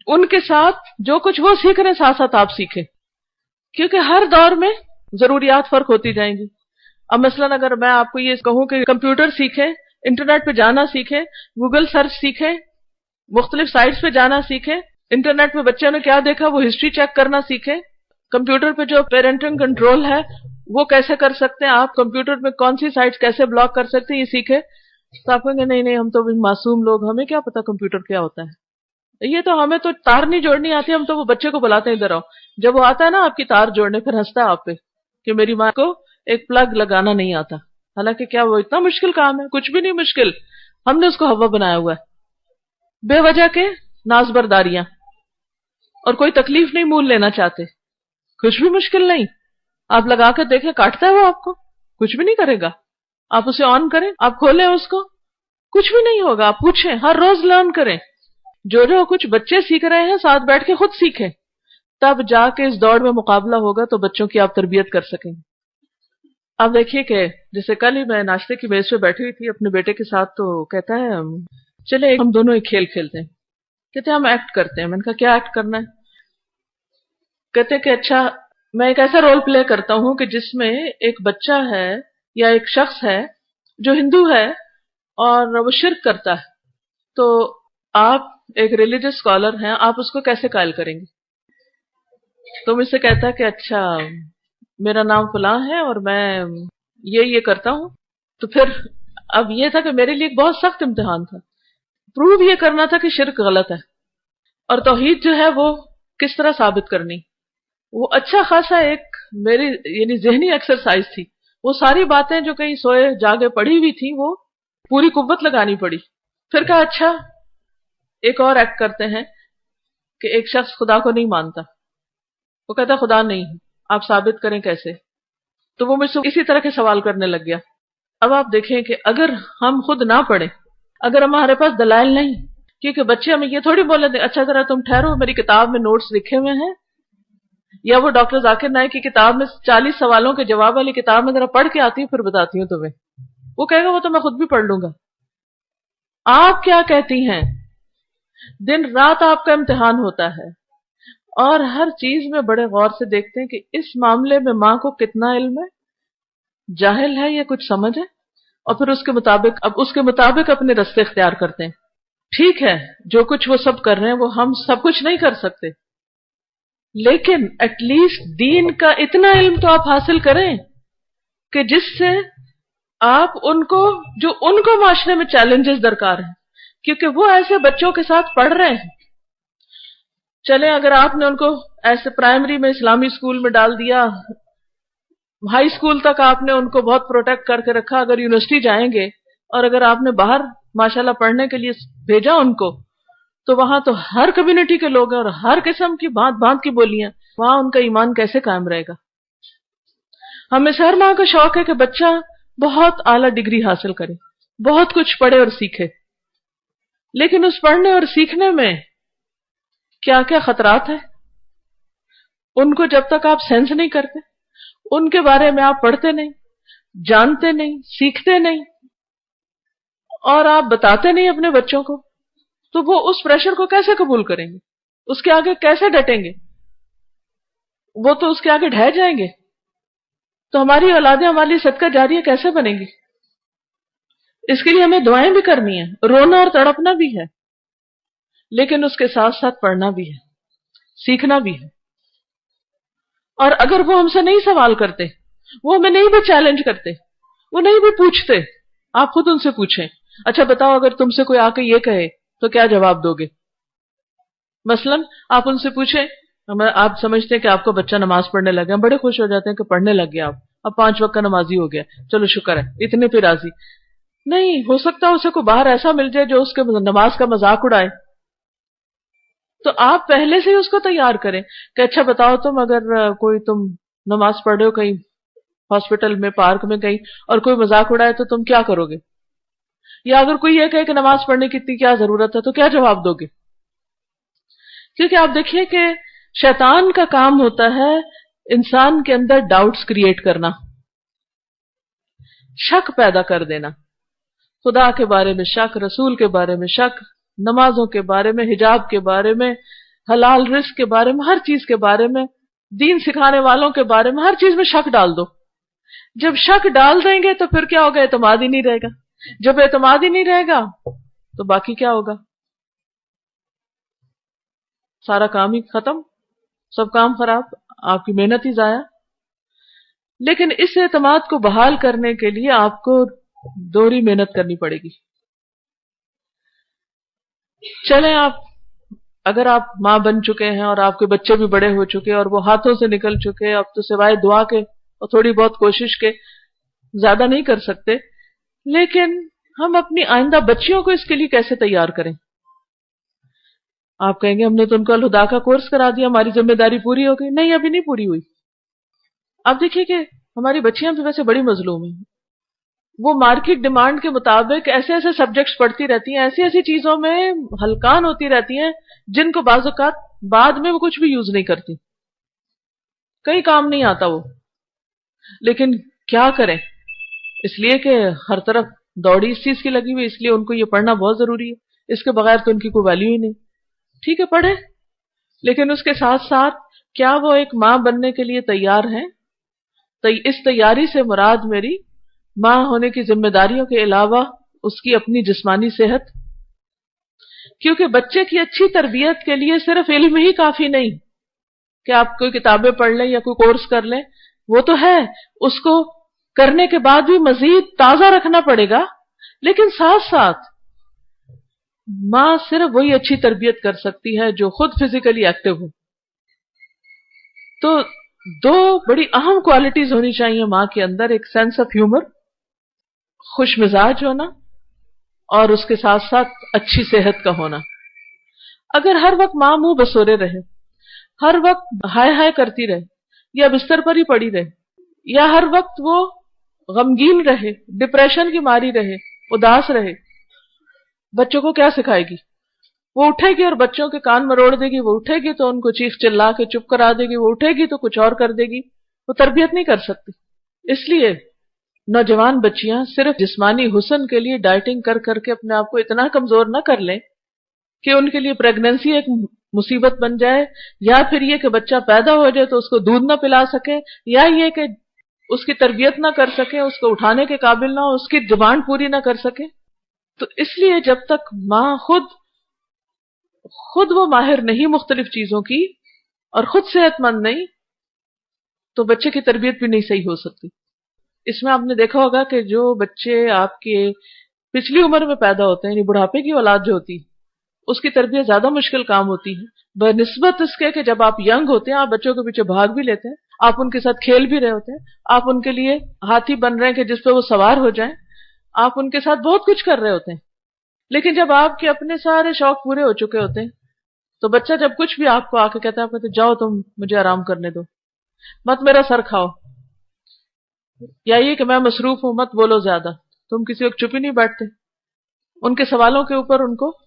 ان کے ساتھ جو کچھ وہ سیکھ رہے ہیں ساتھ ساتھ آپ سیکھیں، کیونکہ ہر دور میں ضروریات فرق ہوتی جائیں گی. اب مثلاً اگر میں آپ کو یہ کہوں کہ کمپیوٹر سیکھیں، انٹرنیٹ پہ جانا سیکھیں، گوگل سرچ سیکھیں، مختلف سائٹس پہ جانا سیکھیں، انٹرنیٹ پہ بچے نے کیا دیکھا وہ ہسٹری چیک کرنا سیکھیں، کمپیوٹر پہ جو پیرنٹنگ کنٹرول ہے وہ کیسے کر سکتے ہیں آپ، کمپیوٹر میں کون سی سائٹس کیسے بلاک کر سکتے ہیں یہ سیکھیں. تو آپ کہیں گے نہیں ہم تو معصوم لوگ، ہمیں کیا پتا کمپیوٹر کیا ہوتا ہے، یہ تو ہمیں تو تار نہیں جوڑنی آتی، ہم تو وہ بچے کو بلاتے ہیں ادھر آؤ. جب وہ آتا ہے نا آپ کی تار جوڑنے پھر ہنستا ہے آپ پہ کہ میری ماں کو ایک پلگ لگانا نہیں آتا. حالانکہ کیا وہ اتنا مشکل کام ہے؟ کچھ بھی نہیں مشکل، ہم نے اس کو ہوا بنایا ہوا ہے. بے وجہ کے ناز برداریاں اور کوئی تکلیف نہیں مول لینا چاہتے، کچھ بھی مشکل نہیں. آپ لگا کر دیکھیں کاٹتا ہے وہ آپ کو؟ کچھ بھی نہیں کرے گا. آپ اسے آن کریں، آپ کھولیں اس کو، کچھ بھی نہیں ہوگا. آپ پوچھیں، ہر روز لرن کریں. جو کچھ بچے سیکھ رہے ہیں ساتھ بیٹھ کے خود سیکھیں، تب جا کے اس دوڑ میں مقابلہ ہوگا تو بچوں کی آپ تربیت کر سکیں گے. آپ دیکھیے کہ جیسے کل ہی میں ناشتے کی میز پہ بیٹھی ہوئی تھی اپنے بیٹے کے ساتھ، تو کہتا ہے چلے ہم دونوں ایک کھیل کھیلتے ہیں. کہتے ہیں ہم ایکٹ کرتے ہیں. میں نے کہا کیا ایکٹ کرنا ہے؟ کہتے کہ اچھا میں ایک ایسا رول پلے کرتا ہوں کہ جس میں ایک بچہ ہے یا ایک شخص ہے جو ہندو ہے اور وہ شرک کرتا ہے، تو آپ ایک ریلیجس اسکالر ہیں، آپ اس کو کیسے قائل کریں گے؟ تو مجھ سے کہتا ہے کہ اچھا میرا نام فلاں ہے اور میں یہ کرتا ہوں. تو پھر اب یہ تھا کہ میرے لیے ایک بہت سخت امتحان تھا، پروو یہ کرنا تھا کہ شرک غلط ہے اور توحید جو ہے وہ کس طرح ثابت کرنی. وہ اچھا خاصا ایک میری یعنی ذہنی ایکسرسائز تھی. وہ ساری باتیں جو کہیں سوئے جاگے پڑھی ہوئی تھی وہ پوری قوت لگانی پڑی. پھر کہا اچھا ایک اور ایکٹ کرتے ہیں کہ ایک شخص خدا کو نہیں مانتا، وہ کہتا خدا نہیں ہے، آپ ثابت کریں کیسے؟ تو وہ مجھ سے اسی طرح کے سوال کرنے لگ گیا. اب آپ دیکھیں کہ اگر ہم خود نہ پڑھیں، اگر ہمارے پاس دلائل نہیں، کیونکہ بچے ہمیں یہ تھوڑی بولے دیں اچھا ذرا تم ٹھہرو میری کتاب میں نوٹس لکھے ہوئے ہیں، یا وہ ڈاکٹر ذاکر نائک کی کتاب میں 40 سوالوں کے جواب والی کتاب میں ذرا پڑھ کے آتی ہوں پھر بتاتی ہوں تمہیں. وہ کہے گا وہ تو میں خود بھی پڑھ لوں گا. آپ کیا کہتی ہیں؟ دن رات آپ کا امتحان ہوتا ہے اور ہر چیز میں بڑے غور سے دیکھتے ہیں کہ اس معاملے میں ماں کو کتنا علم ہے، جاہل ہے یا کچھ سمجھ ہے، اور پھر اس کے مطابق اپنے رستے اختیار کرتے ہیں. ٹھیک ہے جو کچھ وہ سب کر رہے ہیں وہ ہم سب کچھ نہیں کر سکتے، لیکن ایٹ لیسٹ دین کا اتنا علم تو آپ حاصل کریں کہ جس سے آپ ان کو معاشرے میں چیلنجز درکار ہیں، کیونکہ وہ ایسے بچوں کے ساتھ پڑھ رہے ہیں. چلیں اگر آپ نے ان کو ایسے پرائمری میں اسلامی اسکول میں ڈال دیا، ہائی اسکول تک آپ نے ان کو بہت پروٹیکٹ کر کے رکھا، اگر یونیورسٹی جائیں گے اور اگر آپ نے باہر ماشاءاللہ پڑھنے کے لیے بھیجا ان کو، تو وہاں تو ہر کمیونٹی کے لوگ ہیں اور ہر قسم کی بھانت بھانت کی بولیاں، وہاں ان کا ایمان کیسے قائم رہے گا؟ ہمیں ہر ماں کا شوق ہے کہ بچہ بہت اعلیٰ ڈگری حاصل کرے، بہت کچھ پڑھے اور سیکھے، لیکن اس پڑھنے اور سیکھنے میں کیا کیا خطرات ہیں ان کو جب تک آپ سینس نہیں کرتے، ان کے بارے میں آپ پڑھتے نہیں، جانتے نہیں، سیکھتے نہیں اور آپ بتاتے نہیں اپنے بچوں کو، تو وہ اس پریشر کو کیسے قبول کریں گے؟ اس کے آگے کیسے ڈٹیں گے؟ وہ تو اس کے آگے ڈھہ جائیں گے. تو ہماری اولادیں ہماری صدقہ جاریہ کیسے بنیں گی؟ اس کے لیے ہمیں دعائیں بھی کرنی ہیں، رونا اور تڑپنا بھی ہے، لیکن اس کے ساتھ ساتھ پڑھنا بھی ہے، سیکھنا بھی ہے. اور اگر وہ ہم سے نہیں سوال کرتے، وہ ہمیں نہیں بھی چیلنج کرتے، وہ نہیں بھی پوچھتے، آپ خود ان سے پوچھیں اچھا بتاؤ اگر تم سے کوئی آ کے یہ کہے تو کیا جواب دو گے؟ مثلا آپ ان سے پوچھیں، آپ سمجھتے ہیں کہ آپ کا بچہ نماز پڑھنے لگا، بڑے خوش ہو جاتے ہیں کہ پڑھنے لگ گیا، اب 5 وقت کا نمازی ہو گیا، چلو شکر ہے، اتنے پہ راضی. نہیں ہو سکتا اسے کوئی باہر ایسا مل جائے جو اس کے نماز کا مذاق اڑائے. تو آپ پہلے سے ہی اس کو تیار کریں کہ اچھا بتاؤ تم اگر کوئی تم نماز پڑھ رہے ہو کہیں ہاسپٹل میں، پارک میں کہیں، اور کوئی مذاق اڑائے تو تم کیا کرو گے؟ یا اگر کوئی یہ کہے کہ نماز پڑھنے کی اتنی کیا ضرورت ہے تو کیا جواب دو گے؟ کیونکہ آپ دیکھیے کہ شیطان کا کام ہوتا ہے انسان کے اندر ڈاؤٹس کریٹ کرنا، شک پیدا کر دینا، خدا کے بارے میں شک، رسول کے بارے میں شک، نمازوں کے بارے میں، حجاب کے بارے میں، حلال رزق کے بارے میں، ہر چیز کے بارے میں، دین سکھانے والوں کے بارے میں، ہر چیز میں شک ڈال دو۔ جب شک ڈال دیں گے تو پھر کیا ہوگا؟ اعتماد ہی نہیں رہے گا۔ جب اعتماد ہی نہیں رہے گا تو باقی کیا ہوگا؟ سارا کام ہی ختم، سب کام خراب، آپ کی محنت ہی ضائع۔ لیکن اس اعتماد کو بحال کرنے کے لیے آپ کو دوہری محنت کرنی پڑے گی۔ چلیں اگر آپ ماں بن چکے ہیں اور آپ کے بچے بھی بڑے ہو چکے اور وہ ہاتھوں سے نکل چکے، اب تو سوائے دعا کے اور تھوڑی بہت کوشش کے زیادہ نہیں کر سکتے، لیکن ہم اپنی آئندہ بچیوں کو اس کے لیے کیسے تیار کریں؟ آپ کہیں گے ہم نے تو ان کو الہدا کا کورس کرا دیا، ہماری ذمہ داری پوری ہو گئی۔ نہیں، ابھی نہیں پوری ہوئی۔ آپ دیکھیے کہ ہماری بچیاں بھی ویسے بڑی مظلوم ہیں، وہ مارکیٹ ڈیمانڈ کے مطابق ایسے ایسے سبجیکٹس پڑھتی رہتی ہیں، ایسی ایسی چیزوں میں ہلکان ہوتی رہتی ہیں جن کو بعض اوقات بعد میں وہ کچھ بھی یوز نہیں کرتی، کئی کام نہیں آتا وہ۔ لیکن کیا کریں؟ اس لیے کہ ہر طرف دوڑی اس چیز کی لگی ہوئی، اس لیے ان کو یہ پڑھنا بہت ضروری ہے، اس کے بغیر تو ان کی کوئی ویلیو ہی نہیں۔ ٹھیک ہے پڑھیں، لیکن اس کے ساتھ ساتھ کیا وہ ایک ماں بننے کے لیے تیار ہیں؟ اس تیاری سے مراد میری ماں ہونے کی ذمہ داریوں کے علاوہ اس کی اپنی جسمانی صحت، کیونکہ بچے کی اچھی تربیت کے لیے صرف علم ہی کافی نہیں کہ آپ کوئی کتابیں پڑھ لیں یا کوئی کورس کر لیں، وہ تو ہے، اس کو کرنے کے بعد بھی مزید تازہ رکھنا پڑے گا، لیکن ساتھ ساتھ ماں صرف وہی اچھی تربیت کر سکتی ہے جو خود فزیکلی ایکٹیو ہو۔ تو دو بڑی اہم کوالٹیز ہونی چاہیے ماں کے اندر، ایک سینس آف ہیومر، خوش مزاج ہونا، اور اس کے ساتھ ساتھ اچھی صحت کا ہونا۔ اگر ہر وقت ماں منہ بسورے رہے، ہر وقت ہائے ہائے کرتی رہے، یا بستر پر ہی پڑی رہے، یا ہر وقت وہ غمگین رہے، ڈپریشن کی ماری رہے، اداس رہے، بچوں کو کیا سکھائے گی؟ وہ اٹھے گی اور بچوں کے کان مروڑ دے گی، وہ اٹھے گی تو ان کو چیخ چلا کے چپ کرا دے گی، وہ اٹھے گی تو کچھ اور کر دے گی، وہ تربیت نہیں کر سکتی۔ اس لیے نوجوان بچیاں صرف جسمانی حسن کے لیے ڈائٹنگ کر کر کے اپنے آپ کو اتنا کمزور نہ کر لیں کہ ان کے لیے پریگننسی ایک مصیبت بن جائے، یا پھر یہ کہ بچہ پیدا ہو جائے تو اس کو دودھ نہ پلا سکے، یا یہ کہ اس کی تربیت نہ کر سکے، اس کو اٹھانے کے قابل نہ ہو، اس کی ڈیمانڈ پوری نہ کر سکے۔ تو اس لیے جب تک ماں خود وہ ماہر نہیں مختلف چیزوں کی اور خود صحت مند نہیں، تو بچے کی تربیت بھی نہیں صحیح ہو سکتی۔ اس میں آپ نے دیکھا ہوگا کہ جو بچے آپ کے پچھلی عمر میں پیدا ہوتے ہیں، یعنی بڑھاپے کی اولاد جو ہوتی ہے، اس کی تربیت زیادہ مشکل کام ہوتی ہے بنسبت اس کے کہ جب آپ ینگ ہوتے ہیں، آپ بچوں کے پیچھے بھاگ بھی لیتے ہیں، آپ ان کے ساتھ کھیل بھی رہے ہوتے ہیں، آپ ان کے لیے ہاتھی بن رہے ہیں کہ جس پہ وہ سوار ہو جائیں، آپ ان کے ساتھ بہت کچھ کر رہے ہوتے ہیں۔ لیکن جب آپ کے اپنے سارے شوق پورے ہو چکے ہوتے ہیں تو بچہ جب کچھ بھی آپ کو آ کے کہتا ہے، آپ کہتے جاؤ تم مجھے آرام کرنے دو، مت میرا سر کھاؤ، یا یہ کہ میں مصروف ہوں مت بولو زیادہ، تم کسی وقت چپ ہی نہیں بیٹھتے۔ ان کے سوالوں کے اوپر ان کو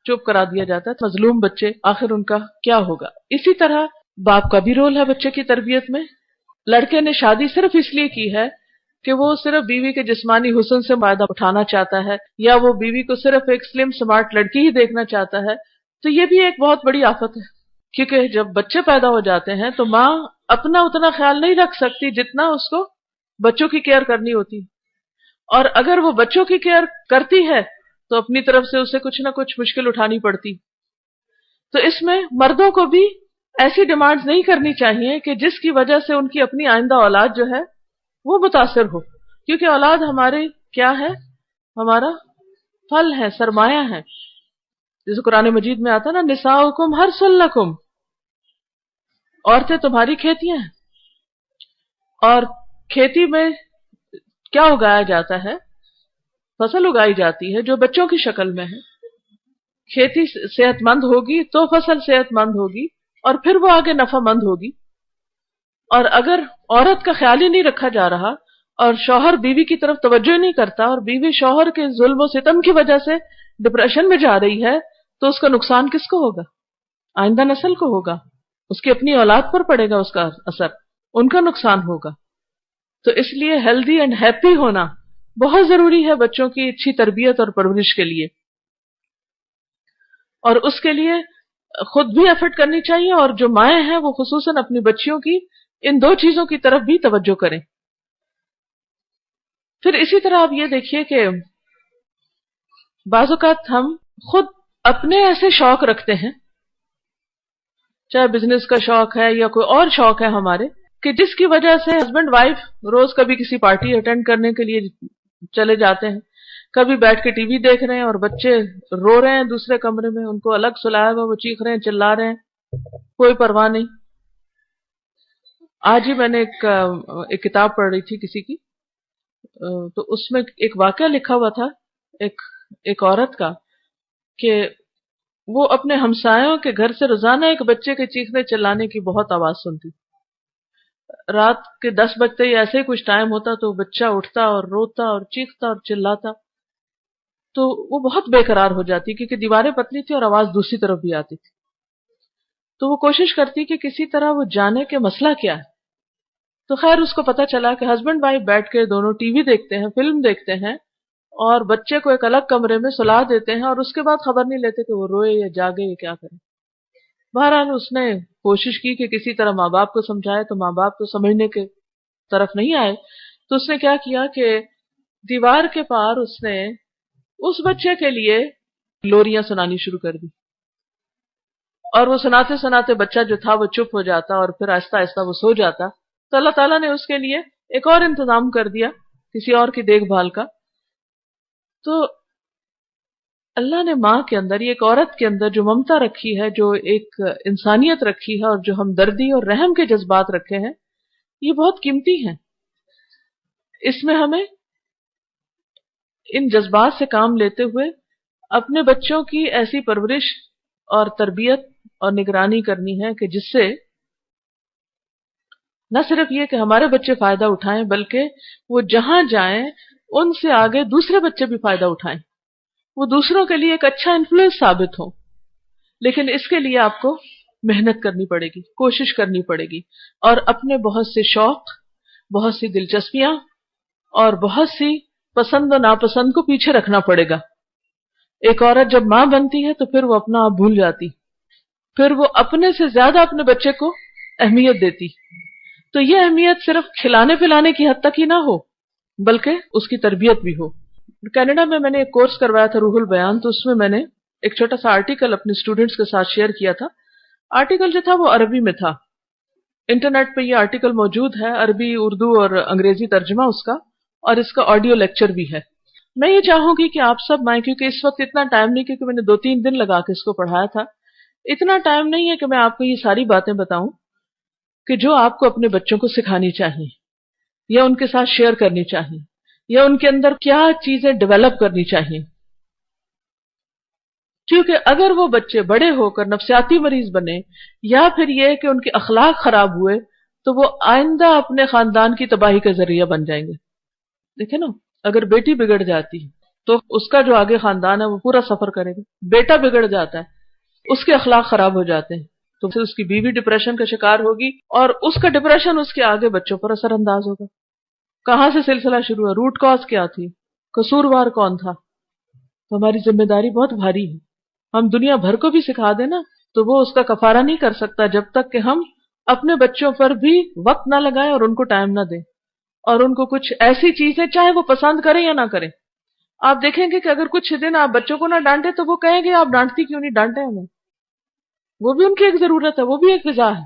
چپ کرا دیا جاتا ہے۔ مظلوم بچے آخر ان کا کیا ہوگا؟ اسی طرح باپ کا بھی رول ہے بچے کی تربیت میں۔ لڑکے نے شادی صرف اس لیے کی ہے کہ وہ صرف بیوی کے جسمانی حسن سے فائدہ اٹھانا چاہتا ہے، یا وہ بیوی کو صرف ایک سلم سمارٹ لڑکی ہی دیکھنا چاہتا ہے، تو یہ بھی ایک بہت بڑی آفت ہے۔ کیونکہ جب بچے پیدا ہو جاتے ہیں تو ماں اپنا اتنا خیال نہیں رکھ سکتی جتنا اس کو بچوں کی کیئر کرنی ہوتی، اور اگر وہ بچوں کی کیئر کرتی ہے تو اپنی طرف سے اسے کچھ نہ کچھ مشکل اٹھانی پڑتی۔ تو اس میں مردوں کو بھی ایسی ڈیمانڈز نہیں کرنی چاہیے کہ جس کی وجہ سے ان کی اپنی آئندہ اولاد جو ہے وہ متاثر ہو، کیونکہ اولاد ہمارے کیا ہے؟ ہمارا پھل ہے، سرمایہ ہے۔ جیسے قرآن مجید میں آتا نا، نساؤکم حرث لکم، عورتیں تمہاری کھیتیاں ہیں۔ اور کھیتی میں کیا اگایا جاتا ہے؟ فصل اگائی جاتی ہے جو بچوں کی شکل میں ہے۔ کھیتی صحت مند ہوگی تو فصل صحت مند ہوگی، اور پھر وہ آگے نفع مند ہوگی۔ اور اگر عورت کا خیال ہی نہیں رکھا جا رہا اور شوہر بیوی کی طرف توجہ نہیں کرتا اور بیوی شوہر کے ظلم و ستم کی وجہ سے ڈپریشن میں جا رہی ہے، تو اس کا نقصان کس کو ہوگا؟ آئندہ نسل کو ہوگا، اس کی اپنی اولاد پر پڑے گا اس کا اثر، ان کا نقصان ہوگا۔ تو اس لیے ہیلدی اینڈ ہیپی ہونا بہت ضروری ہے بچوں کی اچھی تربیت اور پرورش کے لیے، اور اس کے لیے خود بھی ایفرٹ کرنی چاہیے، اور جو مائیں ہیں وہ خصوصاً اپنی بچیوں کی ان دو چیزوں کی طرف بھی توجہ کریں۔ پھر اسی طرح آپ یہ دیکھیے کہ بعض اوقات ہم خود اپنے ایسے شوق رکھتے ہیں، چاہے بزنس کا شوق ہے یا کوئی اور شوق ہے ہمارے، کہ جس کی وجہ سے ہسبینڈ وائف روز کبھی کسی پارٹی اٹینڈ کرنے کے لیے چلے جاتے ہیں، کبھی بیٹھ کے ٹی وی دیکھ رہے ہیں اور بچے رو رہے ہیں دوسرے کمرے میں، ان کو الگ سلایا ہوا، وہ چیخ رہے ہیں، چلا رہے ہیں، کوئی پرواہ نہیں۔ آج ہی میں نے ایک کتاب پڑھ رہی تھی کسی کی، تو اس میں ایک واقعہ لکھا ہوا تھا ایک عورت کا، کہ وہ اپنے ہمسایوں کے گھر سے روزانہ ایک بچے کے چیخنے چلانے کی بہت آواز سنتی۔ رات کے 10 بجتے ہی ایسے ہی کچھ ٹائم ہوتا تو بچہ اٹھتا اور روتا اور چیختا اور چلاتا، تو وہ بہت بے قرار ہو جاتی کیونکہ دیواریں پتلی تھی اور آواز دوسری طرف بھی آتی تھی۔ تو وہ کوشش کرتی کہ کسی طرح وہ جانے کہ مسئلہ کیا ہے۔ تو خیر اس کو پتا چلا کہ ہسبینڈ وائف بیٹھ کے دونوں ٹی وی دیکھتے ہیں، فلم دیکھتے ہیں، اور بچے کو ایک الگ کمرے میں سلا دیتے ہیں، اور اس کے بعد خبر نہیں لیتے کہ وہ روئے یا جاگے یا کیا کرے۔ بہرحال اس نے کوشش کی کہ کسی طرح ماں باپ کو سمجھائے، تو ماں باپ تو سمجھنے کے طرف نہیں آئے۔ تو اس نے کیا کیا کہ دیوار کے پار اس نے اس بچے کے لیے لوریاں سنانی شروع کر دی، اور وہ سناتے سناتے بچہ جو تھا وہ چپ ہو جاتا اور پھر آہستہ آہستہ وہ سو جاتا۔ تو اللہ تعالیٰ نے اس کے لیے ایک اور انتظام کر دیا کسی اور کی دیکھ بھال کا۔ تو اللہ نے ماں کے اندر، یہ ایک عورت کے اندر جو ممتا رکھی ہے، جو ایک انسانیت رکھی ہے، اور جو ہمدردی اور رحم کے جذبات رکھے ہیں، یہ بہت قیمتی ہیں۔ اس میں ہمیں ان جذبات سے کام لیتے ہوئے اپنے بچوں کی ایسی پرورش اور تربیت اور نگرانی کرنی ہے کہ جس سے نہ صرف یہ کہ ہمارے بچے فائدہ اٹھائیں، بلکہ وہ جہاں جائیں ان سے آگے دوسرے بچے بھی فائدہ اٹھائیں، وہ دوسروں کے لیے ایک اچھا انفلوئنس ثابت ہو۔ لیکن اس کے لیے آپ کو محنت کرنی پڑے گی، کوشش کرنی پڑے گی، اور اپنے بہت سے شوق، بہت سی دلچسپیاں اور بہت سی پسند و ناپسند کو پیچھے رکھنا پڑے گا۔ ایک عورت جب ماں بنتی ہے تو پھر وہ اپنا آپ بھول جاتی، پھر وہ اپنے سے زیادہ اپنے بچے کو اہمیت دیتی۔ تو یہ اہمیت صرف کھلانے پلانے کی حد تک ہی نہ ہو، بلکہ اس کی تربیت بھی ہو۔ کینیڈا میں نے ایک کورس کروایا تھا روح البیان، تو اس میں نے ایک چھوٹا سا آرٹیکل اپنے اسٹوڈنٹس کے ساتھ شیئر کیا تھا۔ آرٹیکل جو تھا وہ عربی میں تھا، انٹرنیٹ پہ یہ آرٹیکل موجود ہے، عربی، اردو اور انگریزی ترجمہ اس کا، اور اس کا آڈیو لیکچر بھی ہے۔ میں یہ چاہوں گی کہ آپ سب مائیں، کیونکہ اس وقت اتنا ٹائم نہیں، کیونکہ میں نے 2-3 دن لگا کے اس کو پڑھایا تھا، اتنا ٹائم نہیں ہے کہ میں آپ کو یہ ساری باتیں بتاؤں کہ جو آپ کو اپنے بچوں کو سکھانی چاہیے یا ان کے ساتھ شیئر کرنی چاہیے، یا ان کے اندر کیا چیزیں ڈیولپ کرنی چاہیے۔ کیونکہ اگر وہ بچے بڑے ہو کر نفسیاتی مریض بنے، یا پھر یہ کہ ان کے اخلاق خراب ہوئے، تو وہ آئندہ اپنے خاندان کی تباہی کا ذریعہ بن جائیں گے۔ دیکھیں نا، اگر بیٹی بگڑ جاتی ہے تو اس کا جو آگے خاندان ہے وہ پورا سفر کرے گا۔ بیٹا بگڑ جاتا ہے، اس کے اخلاق خراب ہو جاتے ہیں، تو پھر اس کی بیوی ڈپریشن کا شکار ہوگی، اور اس کا ڈپریشن اس کے آگے بچوں پر اثر انداز ہوگا۔ کہاں سے سلسلہ شروع ہے؟ روٹ کاز کیا تھی؟ قصوروار کون تھا؟ تو ہماری ذمہ داری بہت بھاری ہے۔ ہم دنیا بھر کو بھی سکھا دیں نا، تو وہ اس کا کفارہ نہیں کر سکتا جب تک کہ ہم اپنے بچوں پر بھی وقت نہ لگائیں اور ان کو ٹائم نہ دیں، اور ان کو کچھ ایسی چیزیں چاہے وہ پسند کریں یا نہ کریں۔ آپ دیکھیں گے کہ اگر کچھ دن آپ بچوں کو نہ ڈانٹے تو وہ کہیں گے آپ ڈانٹتی کیوں نہیں، ڈانٹے ہمیں۔ وہ بھی ان کی ایک ضرورت ہے، وہ بھی ایک غذا ہے،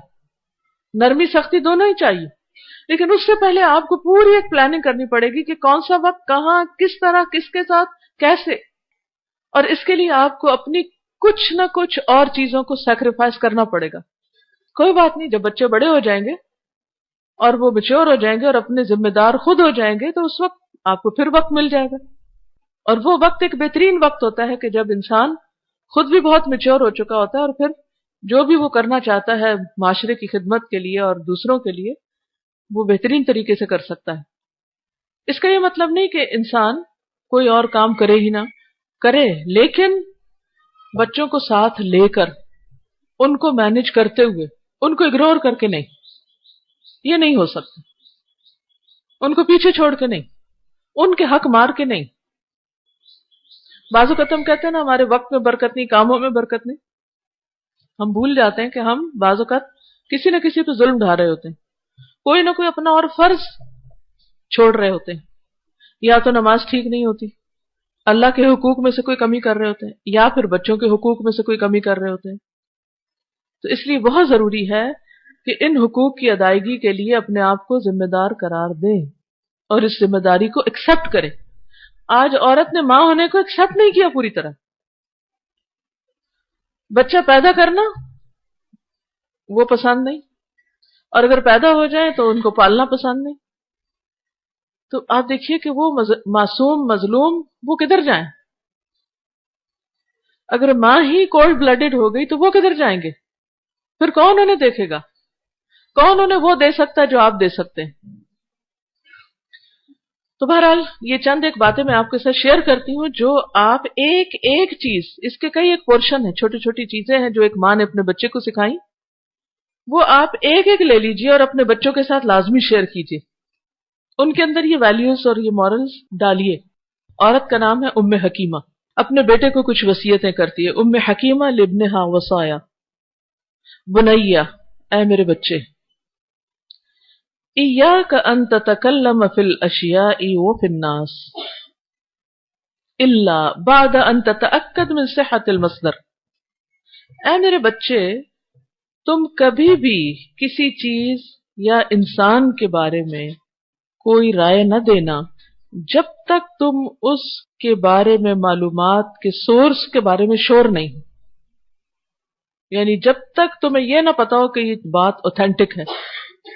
نرمی سختی دونوں ہی چاہیے۔ لیکن اس سے پہلے آپ کو پوری ایک پلاننگ کرنی پڑے گی کہ کون سا وقت، کہاں، کس طرح، کس کے ساتھ، کیسے، اور اس کے لیے آپ کو اپنی کچھ نہ کچھ اور چیزوں کو سیکریفائس کرنا پڑے گا۔ کوئی بات نہیں، جب بچے بڑے ہو جائیں گے اور وہ میچور ہو جائیں گے اور اپنے ذمہ دار خود ہو جائیں گے، تو اس وقت آپ کو پھر وقت مل جائے گا۔ اور وہ وقت ایک بہترین وقت ہوتا ہے کہ جب انسان خود بھی بہت میچور ہو چکا ہوتا ہے، اور پھر جو بھی وہ کرنا چاہتا ہے معاشرے کی خدمت کے لیے اور دوسروں کے لیے، وہ بہترین طریقے سے کر سکتا ہے. اس کا یہ مطلب نہیں کہ انسان کوئی اور کام کرے ہی نہ کرے، لیکن بچوں کو ساتھ لے کر، ان کو مینج کرتے ہوئے، ان کو اگنور کر کے نہیں، یہ نہیں ہو سکتا. ان کو پیچھے چھوڑ کے نہیں، ان کے حق مار کے نہیں. بعض اوقات ہم کہتے ہیں نا ہمارے وقت میں برکت نہیں، کاموں میں برکت نہیں. ہم بھول جاتے ہیں کہ ہم بعض اوقات کسی نہ کسی پہ ظلم ڈھا رہے ہوتے ہیں، کوئی نہ کوئی اپنا اور فرض چھوڑ رہے ہوتے ہیں. یا تو نماز ٹھیک نہیں ہوتی، اللہ کے حقوق میں سے کوئی کمی کر رہے ہوتے ہیں، یا پھر بچوں کے حقوق میں سے کوئی کمی کر رہے ہوتے ہیں. تو اس لیے بہت ضروری ہے کہ ان حقوق کی ادائیگی کے لیے اپنے آپ کو ذمہ دار قرار دیں اور اس ذمہ داری کو ایکسپٹ کریں. آج عورت نے ماں ہونے کو ایکسپٹ نہیں کیا پوری طرح. بچہ پیدا کرنا وہ پسند نہیں، اور اگر پیدا ہو جائے تو ان کو پالنا پسند نہیں. تو آپ دیکھیے کہ وہ معصوم مظلوم وہ کدھر جائیں؟ اگر ماں ہی کولڈ بلڈڈ ہو گئی تو وہ کدھر جائیں گے؟ پھر کون انہیں دیکھے گا؟ کون انہیں وہ دے سکتا ہے جو آپ دے سکتے ہیں؟ تو بہرحال یہ چند ایک باتیں میں آپ کے ساتھ شیئر کرتی ہوں جو آپ ایک ایک چیز، اس کے کئی ایک پورشن ہیں، چھوٹی چھوٹی چیزیں ہیں جو ایک ماں نے اپنے بچے کو سکھائی، وہ آپ ایک ایک لے لیجئے اور اپنے بچوں کے ساتھ لازمی شیئر کیجئے. ان کے اندر یہ ویلیوز اور یہ مورلز ڈالیے. عورت کا نام ہے ام حکیمہ، اپنے بیٹے کو کچھ وصیتیں کرتی ہے. ام حکیمہ لابنہا وصایا، بنیا، اے میرے بچے، ایاک ان تتکلم فی الاشیاء وفی الناس الا بعد ان تتأکد من صحت المصدر. اے میرے بچے، تم کبھی بھی کسی چیز یا انسان کے بارے میں کوئی رائے نہ دینا جب تک تم اس کے بارے میں معلومات کے سورس کے بارے میں شور نہیں ہو. یعنی جب تک تمہیں یہ نہ پتا ہو کہ یہ بات اوتھینٹک ہے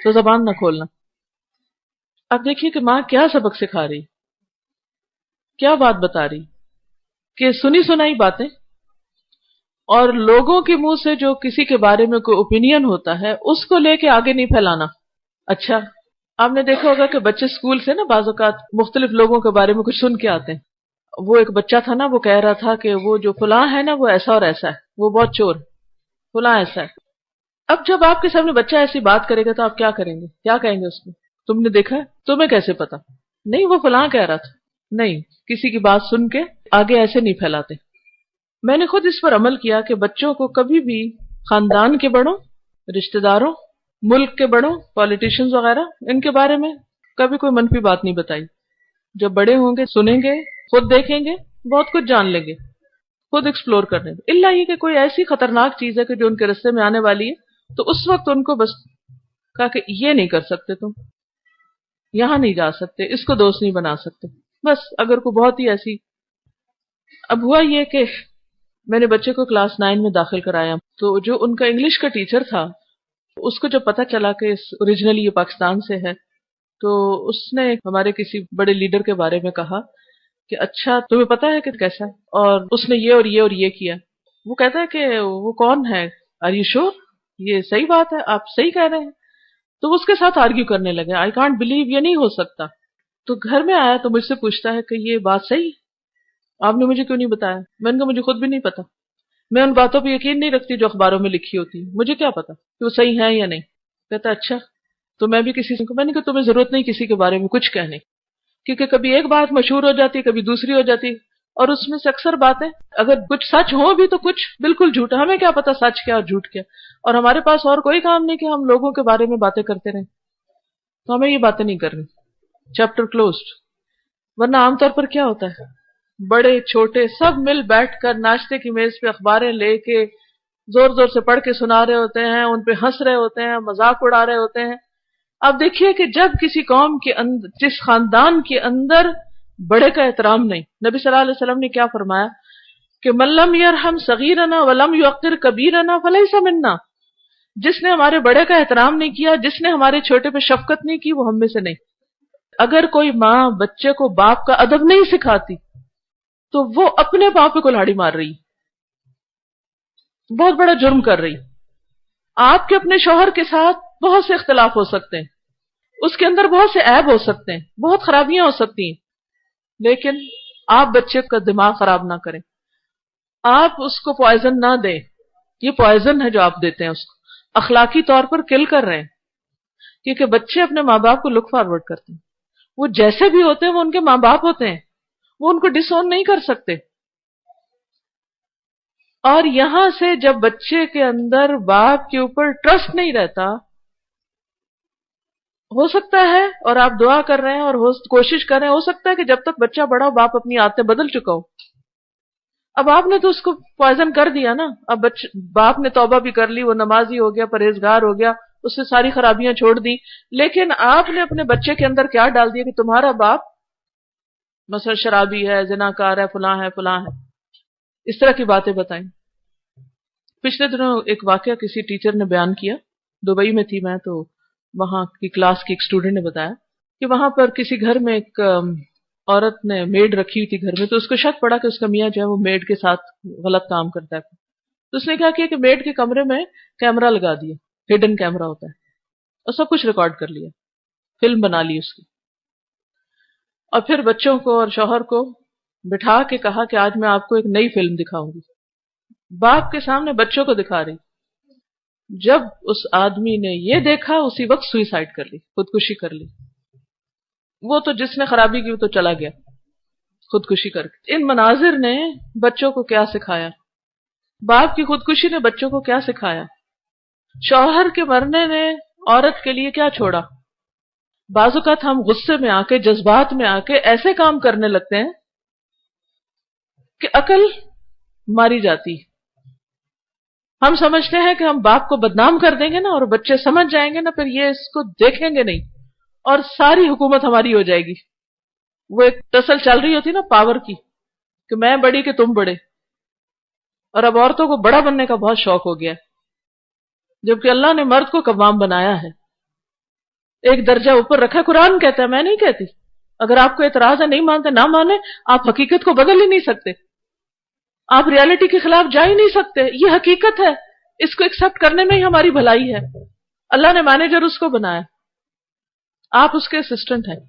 تو زبان نہ کھولنا. اب دیکھیے کہ ماں کیا سبق سکھا رہی، کیا بات بتا رہی کہ سنی سنائی باتیں اور لوگوں کے منہ سے جو کسی کے بارے میں کوئی اوپینین ہوتا ہے اس کو لے کے آگے نہیں پھیلانا. اچھا آپ نے دیکھا ہوگا کہ بچے اسکول سے نا بعض اوقات مختلف لوگوں کے بارے میں کچھ سن کے آتے ہیں. وہ ایک بچہ تھا نا، وہ کہہ رہا تھا کہ وہ جو فلاں ہے نا وہ ایسا اور ایسا ہے، وہ بہت چور ہے، فلاں ایسا ہے. اب جب آپ کے سامنے بچہ ایسی بات کرے گا تو آپ کیا کریں گے؟ کیا کہیں گے اس کو؟ تم نے دیکھا ہے؟ تمہیں کیسے پتا؟ نہیں وہ فلاں کہہ رہا تھا. نہیں، کسی کی بات سن کے آگے ایسے نہیں پھیلاتے. میں نے خود اس پر عمل کیا کہ بچوں کو کبھی بھی خاندان کے بڑوں، رشتہ داروں، ملک کے بڑوں، پالیٹیشنز وغیرہ، ان کے بارے میں کبھی کوئی منفی بات نہیں بتائی. جب بڑے ہوں گے سنیں گے، خود دیکھیں گے، بہت کچھ جان لیں گے، خود ایکسپلور کرنے دیں. اللہ یہ کہ کوئی ایسی خطرناک چیز ہے کہ جو ان کے رستے میں آنے والی ہے تو اس وقت ان کو بس کہا کہ یہ نہیں کر سکتے، تم یہاں نہیں جا سکتے، اس کو دوست نہیں بنا سکتے. بس اگر کوئی بہت ہی ایسی. اب ہوا یہ کہ میں نے بچے کو کلاس 9 میں داخل کرایا، تو جو ان کا انگلش کا ٹیچر تھا اس کو جب پتا چلا کہ اوریجنلی یہ پاکستان سے ہے تو اس نے ہمارے کسی بڑے لیڈر کے بارے میں کہا کہ اچھا تمہیں پتا ہے کہ کیسا ہے، اور اس نے یہ اور یہ اور یہ کیا. وہ کہتا ہے کہ وہ کون ہے، آر یو شور، یہ صحیح بات ہے، آپ صحیح کہہ رہے ہیں. تو وہ اس کے ساتھ آرگیو کرنے لگے، آئی کانٹ بلیو، یہ نہیں ہو سکتا. تو گھر میں آیا تو مجھ سے پوچھتا ہے کہ یہ بات صحیح، آپ نے مجھے کیوں نہیں بتایا؟ میں نے کہا مجھے خود بھی نہیں پتا، میں ان باتوں پہ یقین نہیں رکھتی جو اخباروں میں لکھی ہوتی، مجھے کیا پتا کہ وہ صحیح ہے یا نہیں. کہتا اچھا. تو میں بھی کسی سے، میں نے کہا تمہیں ضرورت نہیں کسی کے بارے میں کچھ کہنے، کیونکہ کبھی ایک بات مشہور ہو جاتی، کبھی دوسری ہو جاتی، اور اس میں سے اکثر باتیں اگر کچھ سچ ہوں بھی تو کچھ بالکل جھوٹا. ہمیں کیا پتا سچ کیا اور جھوٹ کیا، اور ہمارے پاس اور کوئی کام نہیں کہ ہم لوگوں کے بارے میں باتیں کرتے رہیں. تو ہمیں یہ باتیں نہیں کرنی. Chapter closed. ورنہ عام طور پر کیا ہوتا ہے، بڑے چھوٹے سب مل بیٹھ کر ناشتے کی میز پہ اخباریں لے کے زور زور سے پڑھ کے سنا رہے ہوتے ہیں، ان پہ ہنس رہے ہوتے ہیں، مذاق اڑا رہے ہوتے ہیں. آپ دیکھیے کہ جب کسی قوم کے اندر، جس خاندان کے اندر بڑے کا احترام نہیں، نبی صلی اللہ علیہ وسلم نے کیا فرمایا کہ من لم یرحم صغیرنا ولم یوقر کبیرنا فلیس منا. جس نے ہمارے بڑے کا احترام نہیں کیا، جس نے ہمارے چھوٹے پہ شفقت نہیں کی، وہ ہم میں سے نہیں. اگر کوئی ماں بچے کو باپ کا ادب نہیں سکھاتی تو وہ اپنے باپ پہ کلہاڑی مار رہی، بہت بڑا جرم کر رہی. آپ کے اپنے شوہر کے ساتھ بہت سے اختلاف ہو سکتے ہیں، اس کے اندر بہت سے عیب ہو سکتے ہیں، بہت خرابیاں ہو سکتی ہیں، لیکن آپ بچے کا دماغ خراب نہ کریں، آپ اس کو پوائزن نہ دیں. یہ پوائزن ہے جو آپ دیتے ہیں، اس کو اخلاقی طور پر کل کر رہے ہیں. کیونکہ بچے اپنے ماں باپ کو لک فارورڈ کرتے ہیں، وہ جیسے بھی ہوتے ہیں وہ ان کے ماں باپ ہوتے ہیں، وہ ان کو ڈس اون نہیں کر سکتے. اور یہاں سے جب بچے کے اندر باپ کے اوپر ٹرسٹ نہیں رہتا، ہو سکتا ہے، اور آپ دعا کر رہے ہیں اور کوشش کر رہے ہیں، ہو سکتا ہے کہ جب تک بچہ بڑا ہو باپ اپنی عادتیں بدل چکا ہو. اب آپ نے تو اس کو پوائزن کر دیا نا. اب باپ نے توبہ بھی کر لی، وہ نمازی ہو گیا، پرہیزگار ہو گیا، اس سے ساری خرابیاں چھوڑ دی، لیکن آپ نے اپنے بچے کے اندر کیا ڈال دیا کہ تمہارا باپ مثلا شرابی ہے، زناکار ہے، فلاں ہے، فلاں ہے، اس طرح کی باتیں بتائیں. پچھلے دنوں ایک واقعہ کسی ٹیچر نے بیان کیا، دبئی میں تھی میں، تو وہاں کی کلاس کی ایک اسٹوڈنٹ نے بتایا کہ وہاں پر کسی گھر میں ایک عورت نے میڈ رکھی ہوئی تھی گھر میں، تو اس کو شک پڑا کہ اس کا میاں جو ہے وہ میڈ کے ساتھ غلط کام کرتا ہے. تو اس نے کیا کیا کہ میڈ کے کمرے میں کیمرہ لگا دیا، ہڈن کیمرہ ہوتا ہے، اور سب کچھ ریکارڈ کر لیا، فلم بنا لی اس کی. اور پھر بچوں کو اور شوہر کو بٹھا کے کہا کہ آج میں آپ کو ایک نئی فلم دکھاؤں گی. باپ کے سامنے بچوں کو دکھا رہی. جب اس آدمی نے یہ دیکھا اسی وقت سوئسائڈ کر لی، خودکشی کر لی. وہ تو جس نے خرابی کی وہ تو چلا گیا خودکشی کر کے. ان مناظر نے بچوں کو کیا سکھایا؟ باپ کی خودکشی نے بچوں کو کیا سکھایا؟ شوہر کے مرنے نے عورت کے لیے کیا چھوڑا؟ بعض اوقات ہم غصے میں آ کے، جذبات میں آ کے ایسے کام کرنے لگتے ہیں کہ عقل ماری جاتی. ہم سمجھتے ہیں کہ ہم باپ کو بدنام کر دیں گے نا، اور بچے سمجھ جائیں گے نا، پھر یہ اس کو دیکھیں گے نہیں اور ساری حکومت ہماری ہو جائے گی. وہ ایک تسل چل رہی ہوتی نا پاور کی، کہ میں بڑی کہ تم بڑے. اور اب عورتوں کو بڑا بننے کا بہت شوق ہو گیا، جبکہ اللہ نے مرد کو قوام بنایا ہے، ایک درجہ اوپر رکھا. قرآن کہتا ہے، میں نہیں کہتی. اگر آپ کو اعتراض ہے، نہیں مانتے نہ مانے، آپ حقیقت کو بدل ہی نہیں سکتے، آپ ریالٹی کے خلاف جا ہی نہیں سکتے. یہ حقیقت ہے، اس کو ایکسپٹ کرنے میں ہی ہماری بھلائی ہے. اللہ نے مینیجر اس کو بنایا، آپ اس کے اسسٹنٹ ہیں.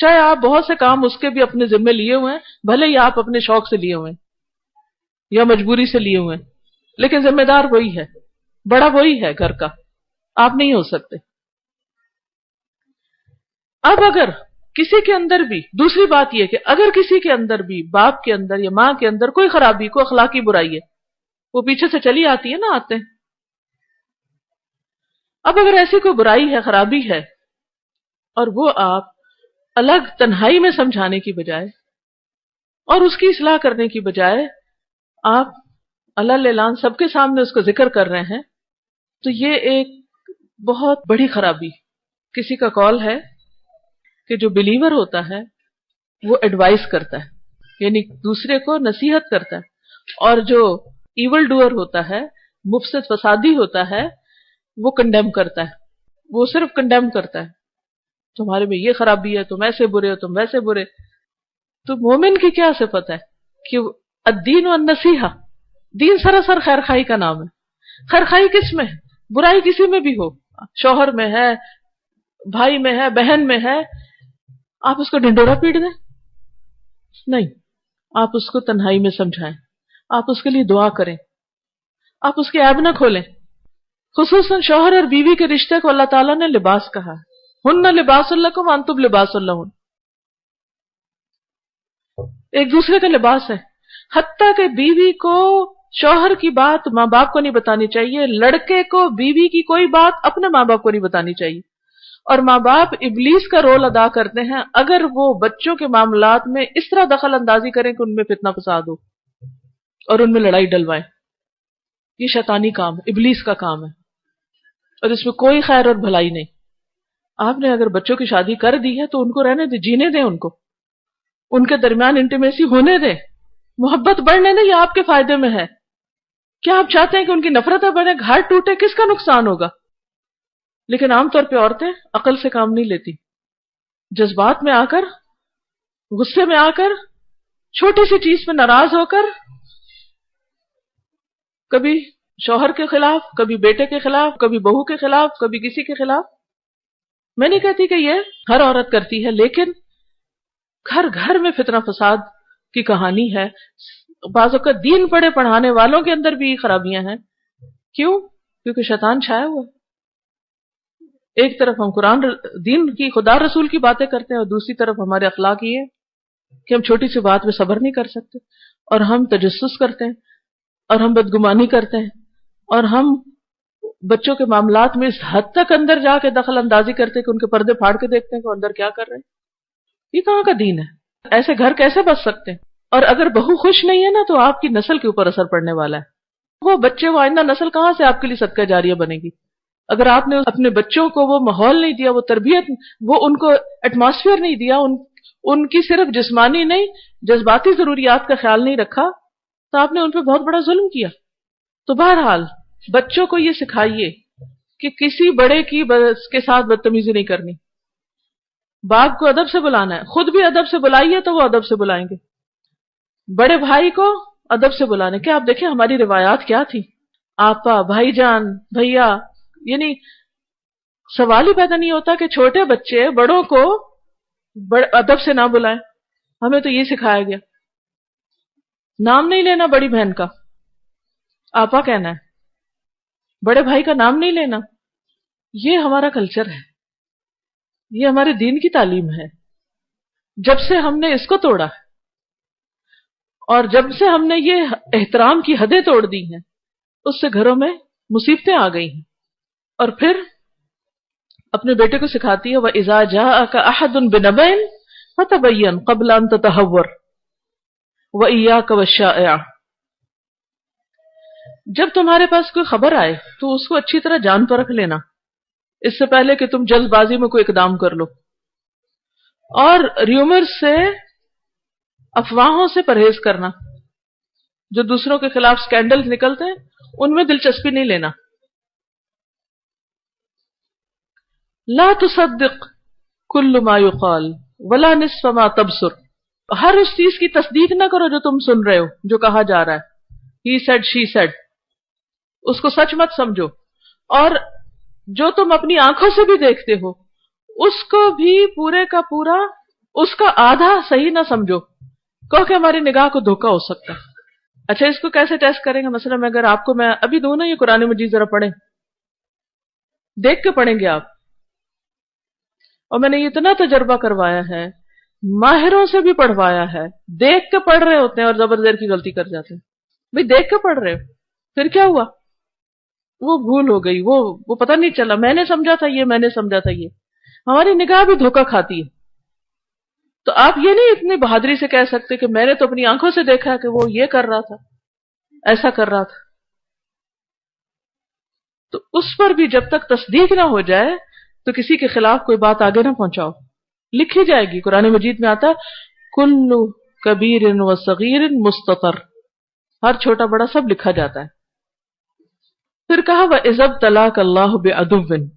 چاہے آپ بہت سے کام اس کے بھی اپنے ذمے لیے ہوئے ہیں، بھلے ہی آپ اپنے شوق سے لیے ہوئے ہیں یا مجبوری سے لیے ہوئے ہیں، لیکن ذمہ دار وہی ہے، بڑا وہی ہے گھر کا، آپ نہیں ہو سکتے. اب اگر کسی کے اندر بھی، دوسری بات یہ کہ اگر کسی کے اندر بھی، باپ کے اندر یا ماں کے اندر کوئی خرابی، کوئی اخلاقی برائی ہے، وہ پیچھے سے چلی آتی ہے نا، آتے ہیں. اب اگر ایسی کوئی برائی ہے، خرابی ہے، اور وہ آپ الگ تنہائی میں سمجھانے کی بجائے اور اس کی اصلاح کرنے کی بجائے آپ اللہ اعلان سب کے سامنے اس کو ذکر کر رہے ہیں، تو یہ ایک بہت بڑی خرابی. کسی کا کال ہے کہ جو بلیور ہوتا ہے وہ ایڈوائز کرتا ہے، یعنی دوسرے کو نصیحت کرتا ہے، اور جو ایول ڈوئر ہوتا ہے، مفسد فسادی ہوتا ہے، وہ کنڈیم کرتا ہے. وہ صرف کنڈیم کرتا ہے، تمہارے میں یہ خرابی ہے، تم ایسے برے ہو، تم ویسے برے. تو مومن کی کیا صفت ہے کہ الدین والنصیحہ، دین سراسر خیر خائی کا نام ہے. خیر خائی کس میں ہے؟ برائی کسی میں بھی ہو، شوہر میں ہے، بھائی میں ہے، بہن میں ہے، آپ اس کو ڈنڈورا پیٹ دیں؟ نہیں، آپ اس کو تنہائی میں سمجھائیں، آپ اس کے لیے دعا کریں، آپ اس کے عیب نہ کھولیں. خصوصاً شوہر اور بیوی کے رشتے کو اللہ تعالیٰ نے لباس کہا ہے، ہن لباس لکم وانتم لباس لہن، ایک دوسرے کا لباس ہے. حتیٰ کہ بیوی کو شوہر کی بات ماں باپ کو نہیں بتانی چاہیے، لڑکے کو بیوی کی کوئی بات اپنے ماں باپ کو نہیں بتانی چاہیے. اور ماں باپ ابلیس کا رول ادا کرتے ہیں اگر وہ بچوں کے معاملات میں اس طرح دخل اندازی کریں کہ ان میں فتنہ فساد ہو اور ان میں لڑائی ڈلوائیں. یہ شیطانی کام، ابلیس کا کام ہے، اور اس میں کوئی خیر اور بھلائی نہیں. آپ نے اگر بچوں کی شادی کر دی ہے تو ان کو رہنے دیں، جینے دیں، ان کو ان کے درمیان انٹیمیسی ہونے دیں، محبت بڑھنے دیں. یہ آپ کے فائدے میں ہے. کیا آپ چاہتے ہیں کہ ان کی نفرتیں بڑھیں، گھر ٹوٹے؟ کس کا نقصان ہوگا؟ لیکن عام طور پہ عورتیں عقل سے کام نہیں لیتی، جذبات میں آ کر، غصے میں آ کر، چھوٹی سی چیز پہ ناراض ہو کر، کبھی شوہر کے خلاف، کبھی بیٹے کے خلاف، کبھی بہو کے خلاف، کبھی کسی کے خلاف. میں نہیں کہتی کہ یہ ہر عورت کرتی ہے، لیکن گھر گھر میں فتنہ فساد کی کہانی ہے. بعض اوقات دین پڑھے پڑھانے والوں کے اندر بھی خرابیاں ہیں. کیوں؟ کیونکہ شیطان چھایا ہوا ہے. ایک طرف ہم قرآن دین کی خدا رسول کی باتیں کرتے ہیں، اور دوسری طرف ہمارے اخلاق یہ ہے کہ ہم چھوٹی سی بات میں صبر نہیں کر سکتے، اور ہم تجسس کرتے ہیں، اور ہم بدگمانی کرتے ہیں، اور ہم بچوں کے معاملات میں اس حد تک اندر جا کے دخل اندازی کرتے ہیں کہ ان کے پردے پھاڑ کے دیکھتے ہیں کہ وہ اندر کیا کر رہے ہیں. یہ کہاں کا دین ہے؟ ایسے گھر کیسے بچ سکتے ہیں؟ اور اگر بہو خوش نہیں ہے نا تو آپ کی نسل کے اوپر اثر پڑنے والا ہے. وہ بچے، وہ آئندہ نسل کہاں سے آپ کے لیے صدقہ جاریہ بنے گی؟ اگر آپ نے اپنے بچوں کو وہ ماحول نہیں دیا، وہ تربیت، وہ ان کو ایٹماسفیئر نہیں دیا، ان کی صرف جسمانی نہیں جذباتی ضروریات کا خیال نہیں رکھا، تو آپ نے ان پہ بہت بڑا ظلم کیا. تو بہرحال بچوں کو یہ سکھائیے کہ کسی بڑے کے ساتھ بدتمیزی نہیں کرنی. باپ کو ادب سے بلانا ہے، خود بھی ادب سے بلائیے تو وہ ادب سے بلائیں گے. بڑے بھائی کو ادب سے بلانا. کیا آپ دیکھیں ہماری روایات کیا تھی؟ آپا، بھائی جان، بھیا، یعنی سوال ہی پیدا نہیں ہوتا کہ چھوٹے بچے بڑوں کو ادب سے نہ بلائیں. ہمیں تو یہ سکھایا گیا. نام نہیں لینا بڑی بہن کا، آپا کہنا ہے. بڑے بھائی کا نام نہیں لینا. یہ ہمارا کلچر ہے، یہ ہمارے دین کی تعلیم ہے. جب سے ہم نے اس کو توڑا ہے، اور جب سے ہم نے یہ احترام کی حدیں توڑ دی ہیں، اس سے گھروں میں مصیبتیں آ گئی ہیں. اور پھر اپنے بیٹے کو سکھاتی ہے وَإِذَا جَاءَكَ أَحَدٌ بِنَبَإٍ فَتَبَيَّنْ قَبْلَ أَن تَتَهَوَّرَ وَإِيَّاكَ وَالشَّائِعَ. جب تمہارے پاس کوئی خبر آئے تو اس کو اچھی طرح جان پرکھ لینا، اس سے پہلے کہ تم جلد بازی میں کوئی اقدام کر لو. اور ریومر سے، افواہوں سے پرہیز کرنا. جو دوسروں کے خلاف سکینڈل نکلتے ہیں ان میں دلچسپی نہیں لینا. لا تصدق کل ما یقال ولا نصف ما تبصر. ہر اس چیز کی تصدیق نہ کرو جو تم سن رہے ہو، جو کہا جا رہا ہے، ہی سیڈ شی سیڈ. اس کو سچ مت سمجھو. اور جو تم اپنی آنکھوں سے بھی دیکھتے ہو اس کو بھی پورے کا پورا، اس کا آدھا صحیح نہ سمجھو. کہو کہ ہماری نگاہ کو دھوکا ہو سکتا ہے. اچھا، اس کو کیسے ٹیسٹ کریں گے؟ مثلا اگر آپ کو میں ابھی دوں نا یہ قرآن مجید، ذرا پڑھیں، دیکھ کے پڑھیں گے آپ. اور میں نے یہ اتنا تجربہ کروایا ہے، ماہروں سے بھی پڑھوایا ہے. دیکھ کے پڑھ رہے ہوتے ہیں اور زبر زیر کی غلطی کر جاتے ہیں. بھئی دیکھ کے پڑھ رہے ہو، پھر کیا ہوا؟ وہ بھول ہو گئی، وہ پتہ نہیں چلا، میں نے سمجھا تھا یہ، میں نے سمجھا تھا یہ. ہماری نگاہ بھی دھوکا کھاتی ہے. تو آپ یہ نہیں اتنی بہادری سے کہہ سکتے کہ میں نے تو اپنی آنکھوں سے دیکھا کہ وہ یہ کر رہا تھا، ایسا کر رہا تھا. تو اس پر بھی جب تک تصدیق نہ ہو جائے تو کسی کے خلاف کوئی بات آگے نہ پہنچاؤ. لکھی جائے گی. قرآن مجید میں آتا کل کبیر و صغیر مستطر. ہر چھوٹا بڑا سب لکھا جاتا ہے. پھر کہا وَإِذَا ابْتَلَاكَ اللَّهُ بِعَدُوٍّ.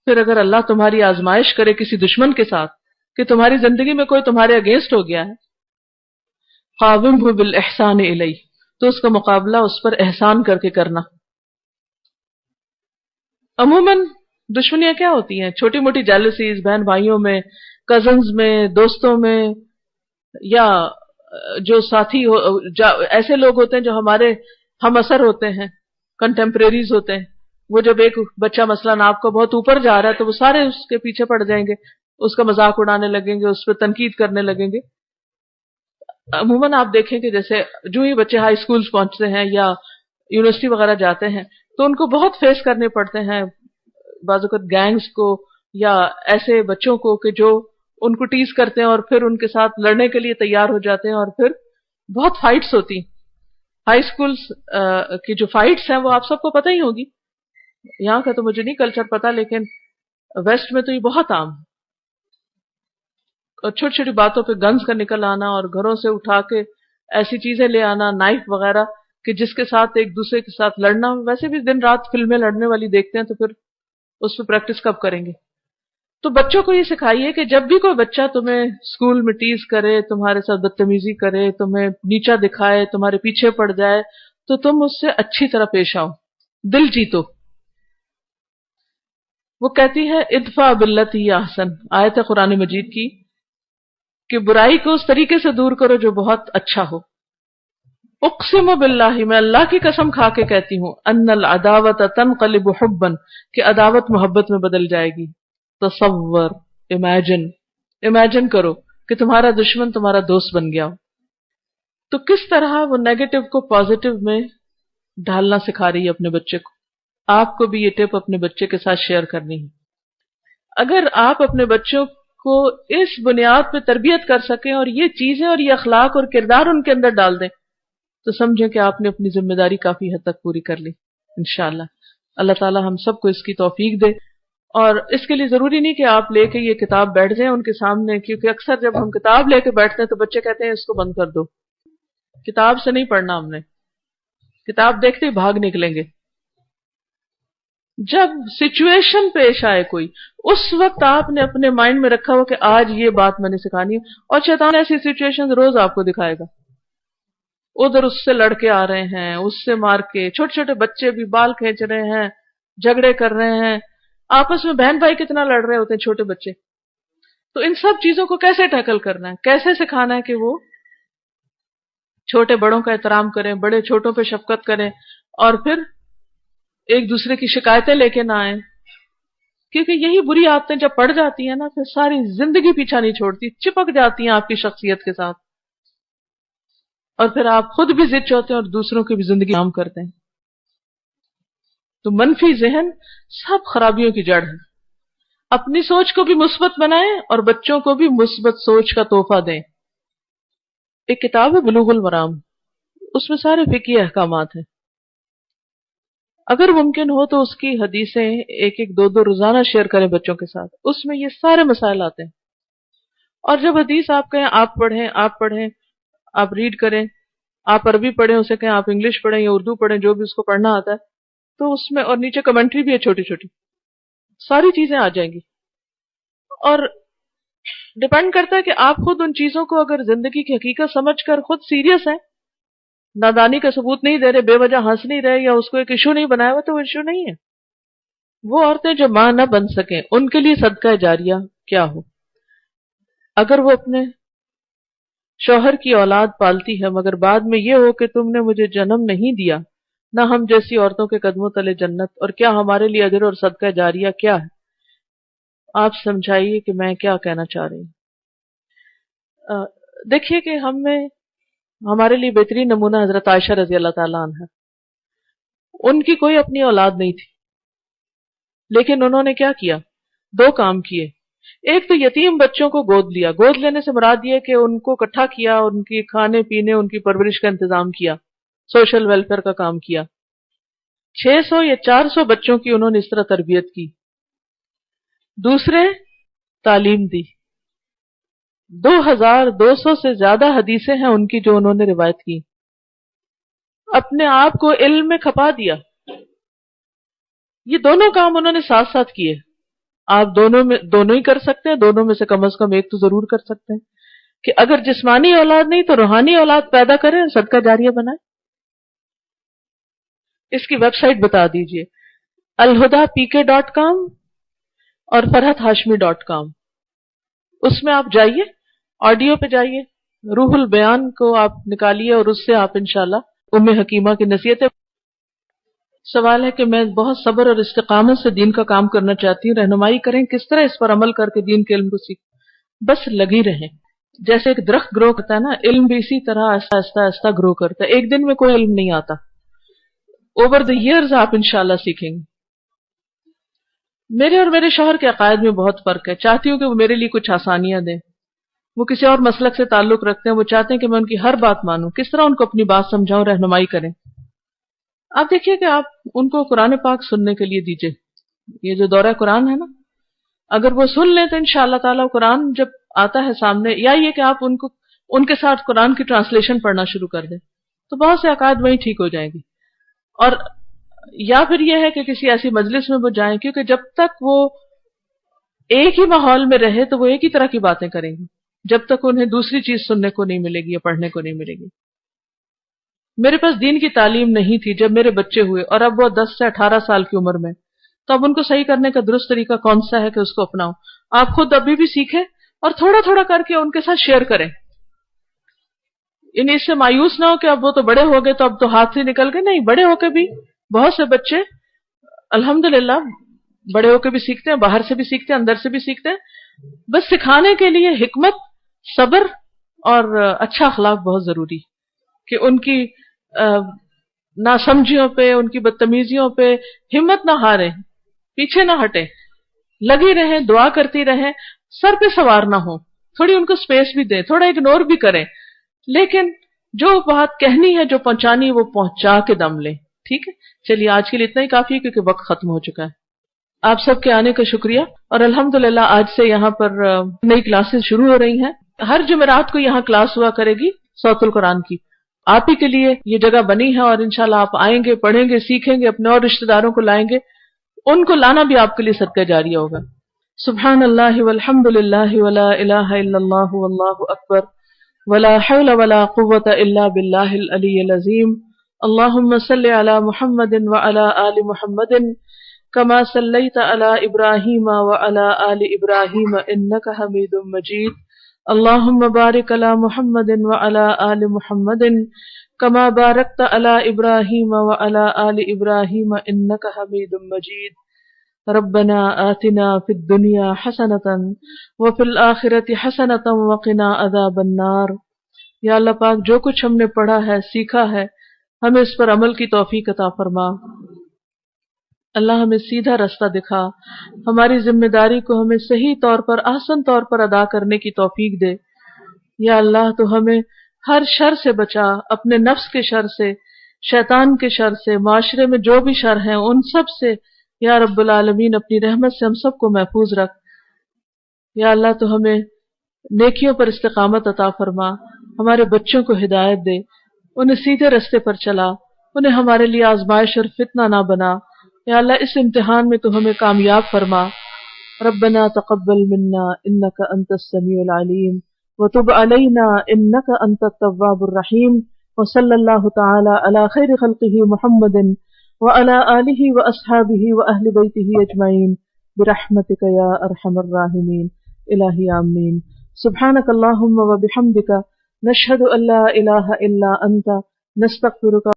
پھر اگر اللہ تمہاری آزمائش کرے کسی دشمن کے ساتھ کہ تمہاری زندگی میں کوئی تمہارے اگینسٹ ہو گیا ہے، قَاوِمْهُ بِالْإِحْسَانِ إِلَيْهِ. تو اس کا مقابلہ اس پر احسان کر کے کرنا. عموماً دشمنیاں کیا ہوتی ہیں؟ چھوٹی موٹی جیلسیز، بہن بھائیوں میں، کزنز میں، دوستوں میں، یا جو ساتھی ایسے لوگ ہوتے ہیں جو ہمارے ہم اثر ہوتے ہیں، کنٹمپریریز ہوتے ہیں. وہ جب ایک بچہ مثلاً آپ کو بہت اوپر جا رہا ہے تو وہ سارے اس کے پیچھے پڑ جائیں گے، اس کا مذاق اڑانے لگیں گے، اس پہ تنقید کرنے لگیں گے. عموماً آپ دیکھیں کہ جیسے جو ہی بچے ہائی اسکولز پہنچتے ہیں یا یونیورسٹی وغیرہ جاتے ہیں تو ان کو بہت فیس کرنے پڑتے ہیں بعض اوقات گینگز کو یا ایسے بچوں کو کہ جو ان کو ٹیز کرتے ہیں اور پھر ان کے ساتھ لڑنے کے لیے تیار ہو جاتے ہیں، اور پھر بہت فائٹس ہوتی ہیں. ہائی اسکولز کی جو فائٹس ہیں وہ آپ سب کو پتہ ہی ہوگی. یہاں کا تو مجھے نہیں کلچر پتا، لیکن ویسٹ میں تو یہ بہت عام ہے. اور چھوٹی چھوٹی باتوں پہ گنز کا نکل آنا اور گھروں سے اٹھا کے ایسی چیزیں لے آنا، نائف وغیرہ، کہ جس کے ساتھ ایک دوسرے کے ساتھ لڑنا. ویسے بھی دن رات فلمیں لڑنے والی دیکھتے ہیں تو پھر اس پہ پریکٹس کب کریں گے؟ تو بچوں کو یہ سکھائیے کہ جب بھی کوئی بچہ تمہیں اسکول میں ٹیز کرے، تمہارے ساتھ بدتمیزی کرے، تمہیں نیچا دکھائے، تمہارے پیچھے پڑ جائے، تو تم اس سے اچھی طرح پیش آؤ. دل جیتو. وہ کہتی ہے ادفع باللتی احسن، آیت ہے قرآن مجید کی کہ برائی کو اس طریقے سے دور کرو جو بہت اچھا ہو. اقسم باللہ، میں اللہ کی قسم کھا کے کہتی ہوں، ان العداوت تنقلب حبا، کہ عداوت محبت میں بدل جائے گی. تصور، امیجن کرو کہ تمہارا دشمن تمہارا دوست بن گیا ہو. تو کس طرح وہ نیگیٹو کو پازیٹو میں ڈھالنا سکھا رہی ہے اپنے بچے کو. آپ کو بھی یہ ٹپ اپنے بچے کے ساتھ شیئر کرنی ہے. اگر آپ اپنے بچوں کو اس بنیاد پہ تربیت کر سکیں اور یہ چیزیں اور یہ اخلاق اور کردار ان کے اندر ڈال دیں تو سمجھیں کہ آپ نے اپنی ذمہ داری کافی حد تک پوری کر لی انشاءاللہ. اللہ تعالی ہم سب کو اس کی توفیق دے. اور اس کے لیے ضروری نہیں کہ آپ لے کے یہ کتاب بیٹھ جائیں ان کے سامنے، کیونکہ اکثر جب ہم کتاب لے کے بیٹھتے ہیں تو بچے کہتے ہیں اس کو بند کر دو، کتاب سے نہیں پڑھنا ہم نے، کتاب دیکھتے ہی بھاگ نکلیں گے. جب سچویشن پیش آئے کوئی، اس وقت آپ نے اپنے مائنڈ میں رکھا ہو کہ آج یہ بات میں نے سکھانی ہے، اور شیطان ایسی سچویشن روز آپ کو دکھائے گا. ادھر اس سے لڑکے آ رہے ہیں، اس سے مار کے، چھوٹے چھوٹے بچے بھی بال کھینچ رہے ہیں، جھگڑے کر رہے ہیں، آپس میں بہن بھائی کتنا لڑ رہے ہوتے ہیں چھوٹے بچے. تو ان سب چیزوں کو کیسے ٹیکل کرنا ہے، کیسے سکھانا ہے کہ وہ چھوٹے بڑوں کا احترام کریں، بڑے چھوٹوں پہ شفقت کریں، اور پھر ایک دوسرے کی شکایتیں لے کے نہ آئیں. کیونکہ یہی بری عادتیں جب پڑ جاتی ہیں نا، پھر ساری زندگی پیچھا نہیں چھوڑتی، چپک جاتی ہیں آپ کی شخصیت کے ساتھ، اور پھر آپ خود بھی ضد ہوتے ہیں اور دوسروں کی بھی زندگی عام کرتے ہیں. تو منفی ذہن سب خرابیوں کی جڑ ہے. اپنی سوچ کو بھی مثبت بنائیں اور بچوں کو بھی مثبت سوچ کا تحفہ دیں. ایک کتاب ہے بلوغ المرام، اس میں سارے فقہی احکامات ہیں. اگر ممکن ہو تو اس کی حدیثیں ایک ایک دو دو روزانہ شیئر کریں بچوں کے ساتھ، اس میں یہ سارے مسائل آتے ہیں. اور جب حدیث آپ کہیں آپ پڑھیں، آپ ریڈ کریں، آپ عربی پڑھیں، اسے کہیں آپ انگلش پڑھیں یا اردو پڑھیں، جو بھی اس کو پڑھنا آتا ہے، تو اس میں، اور نیچے کمنٹری بھی ہے چھوٹی چھوٹی، ساری چیزیں آ جائیں گی. اور ڈیپینڈ کرتا ہے کہ آپ خود ان چیزوں کو اگر زندگی کی حقیقت سمجھ کر خود سیریس ہیں، نادانی کا ثبوت نہیں دے رہے، بے وجہ ہنس نہیں رہے یا اس کو ایک ایشو نہیں بنایا ہوا، تو وہ ایشو نہیں ہے. وہ عورتیں جو ماں نہ بن سکیں ان کے لیے صدقہ جاریہ کیا ہو. اگر وہ اپنے شوہر کی اولاد پالتی ہے مگر بعد میں یہ ہو کہ تم نے مجھے جنم نہیں دیا، نہ ہم جیسی عورتوں کے قدموں تلے جنت، اور کیا ہمارے لیے اجر اور صدقہ جاریہ کیا ہے. آپ سمجھائیے کہ میں کیا کہنا چاہ رہی ہوں. دیکھیے کہ ہمارے لیے بہترین نمونہ حضرت عائشہ رضی اللہ تعالیٰ عنہ. ان کی کوئی اپنی اولاد نہیں تھی، لیکن انہوں نے کیا کیا؟ دو کام کیے. ایک تو یتیم بچوں کو گود لیا. گود لینے سے مراد یہ کہ ان کو اکٹھا کیا، ان کی کھانے پینے، ان کی پرورش کا انتظام کیا، سوشل ویلفیئر کا کام کیا. 600 یا 400 بچوں کی انہوں نے اس طرح تربیت کی. دوسرے، تعلیم دی. 2200 سے زیادہ حدیثیں ہیں ان کی جو انہوں نے روایت کی. اپنے آپ کو علم میں کھپا دیا. یہ دونوں کام انہوں نے ساتھ ساتھ کیے. آپ دونوں ہی کر سکتے ہیں، دونوں میں سے کم از کم ایک تو ضرور کر سکتے ہیں کہ اگر جسمانی اولاد نہیں تو روحانی اولاد پیدا کریں، صدقہ جاریہ بنائیں. اس کی ویب سائٹ بتا دیجئے، alhuda.pk.com اور farhathashmi.com. اس میں آپ جائیے، آڈیو پہ جائیے، روح البیان کو آپ نکالیے اور اس سے آپ انشاءاللہ ام حکیمہ کی نصیحتیں. سوال ہے کہ میں بہت صبر اور استقامت سے دین کا کام کرنا چاہتی ہوں، رہنمائی کریں کس طرح اس پر عمل کر کے دین کے علم کو سیکھ. بس لگی رہیں. جیسے ایک درخت گرو کرتا ہے نا، علم بھی اسی طرح آہستہ آہستہ آہستہ گرو کرتا ہے. ایک دن میں کوئی علم نہیں آتا، اوور دی ایئرز آپ انشاءاللہ سیکھیں گے. میرے اور میرے شوہر کے عقائد میں بہت فرق ہے. چاہتی ہوں کہ وہ میرے لیے کچھ آسانیاں دیں. وہ کسی اور مسلک سے تعلق رکھتے ہیں، وہ چاہتے ہیں کہ میں ان کی ہر بات مانوں. کس طرح ان کو اپنی بات سمجھاؤں، رہنمائی کریں. آپ دیکھیے کہ آپ ان کو قرآن پاک سننے کے لیے دیجئے. یہ جو دورہ قرآن ہے نا، اگر وہ سن لیں تو انشاءاللہ تعالیٰ قرآن جب آتا ہے سامنے، یا یہ کہ آپ ان کے ساتھ قرآن کی ٹرانسلیشن پڑھنا شروع کر دیں، تو بہت سے عقائد وہیں ٹھیک ہو جائیں گی. اور یا پھر یہ ہے کہ کسی ایسی مجلس میں وہ جائیں، کیونکہ جب تک وہ ایک ہی ماحول میں رہے تو وہ ایک ہی طرح کی باتیں کریں گے، جب تک انہیں دوسری چیز سننے کو نہیں ملے گی یا پڑھنے کو نہیں ملے گی. میرے پاس دین کی تعلیم نہیں تھی جب میرے بچے ہوئے، اور اب وہ 10 سے 18 سال کی عمر میں، تو اب ان کو صحیح کرنے کا درست طریقہ کون سا ہے کہ اس کو اپناؤں؟ آپ خود ابھی بھی سیکھیں اور تھوڑا تھوڑا کر کے ان کے ساتھ شیئر کریں، یعنی اس سے مایوس نہ ہو کہ اب وہ تو بڑے ہو گئے تو اب تو ہاتھ سے نکل گئے، نہیں، بڑے ہو کے بھی بہت سے بچے الحمدللہ بڑے ہو کے بھی سیکھتے ہیں، باہر سے بھی سیکھتے ہیں، اندر سے بھی سیکھتے ہیں، بس سکھانے کے لیے حکمت، صبر اور اچھا اخلاق بہت ضروری، کہ ان کی ناسمجھیوں پہ، ان کی بدتمیزیوں پہ ہمت نہ ہاریں، پیچھے نہ ہٹیں، لگی رہیں، دعا کرتی رہیں، سر پہ سوار نہ ہو، تھوڑی ان کو سپیس بھی دیں، تھوڑا اگنور بھی کریں، لیکن جو بات کہنی ہے، جو پہنچانی ہے، وہ پہنچا کے دم لیں. ٹھیک ہے، چلیے آج کے لیے اتنا ہی کافی ہے کیونکہ وقت ختم ہو چکا ہے. آپ سب کے آنے کا شکریہ، اور الحمدللہ آج سے یہاں پر نئی کلاسز شروع ہو رہی ہیں. ہر جمعرات کو یہاں کلاس ہوا کرے گی صوت القرآن کی. آپ ہی کے لیے یہ جگہ بنی ہے، اور انشاءاللہ آپ آئیں گے، پڑھیں گے، سیکھیں گے، اپنے اور رشتہ داروں کو لائیں گے، ان کو لانا بھی آپ کے لیے صدقہ جاریہ ہوگا. سبحان اللہ والحمد للہ ولا الہ الا اللہ واللہ اکبر ولا حول ولا قوة الا باللہ العلی العظیم. اللہم صل علی محمد وعلی آل محمد کما صلیت علی ابراہیم وعلی آل ابراہیم انک حمید مجید. اللہم بارک علی محمد وعلی آل محمد کما بارکت علی ابراہیم وعلی آل ابراہیم انک حمید مجید. ربنا آتنا فی الدنیا حسنۃ وفی الآخرۃ حسنۃ وقنا عذاب النار. یا اللہ پاک، جو کچھ ہم نے پڑھا ہے، سیکھا ہے، ہمیں اس پر عمل کی توفیق عطا فرما. اللہ ہمیں سیدھا رستہ دکھا، ہماری ذمہ داری کو ہمیں صحیح طور پر، احسن طور پر ادا کرنے کی توفیق دے. یا اللہ تو ہمیں ہر شر سے بچا، اپنے نفس کے شر سے، شیطان کے شر سے، معاشرے میں جو بھی شر ہیں ان سب سے. یا رب العالمین اپنی رحمت سے ہم سب کو محفوظ رکھ. یا اللہ تو ہمیں نیکیوں پر استقامت عطا فرما، ہمارے بچوں کو ہدایت دے، انہیں سیدھے رستے پر چلا، انہیں ہمارے لیے آزمائش اور فتنہ نہ بنا. یا اللہ اس امتحان میں تو ہمیں کامیاب فرما. ربنا تقبل منا انک انت السمیع العلیم وتب علینا انک انت التواب الرحیم. وصلی اللہ تعالی علی خیر خلقہ محمد وعلى آلہ واصحابہ واہل بیتہ اجمعین برحمتک یا ارحم الراحمین. الہی آمین. سبحانک اللہم وبحمدک نشہد ان لا الہ الا انت نستغفرک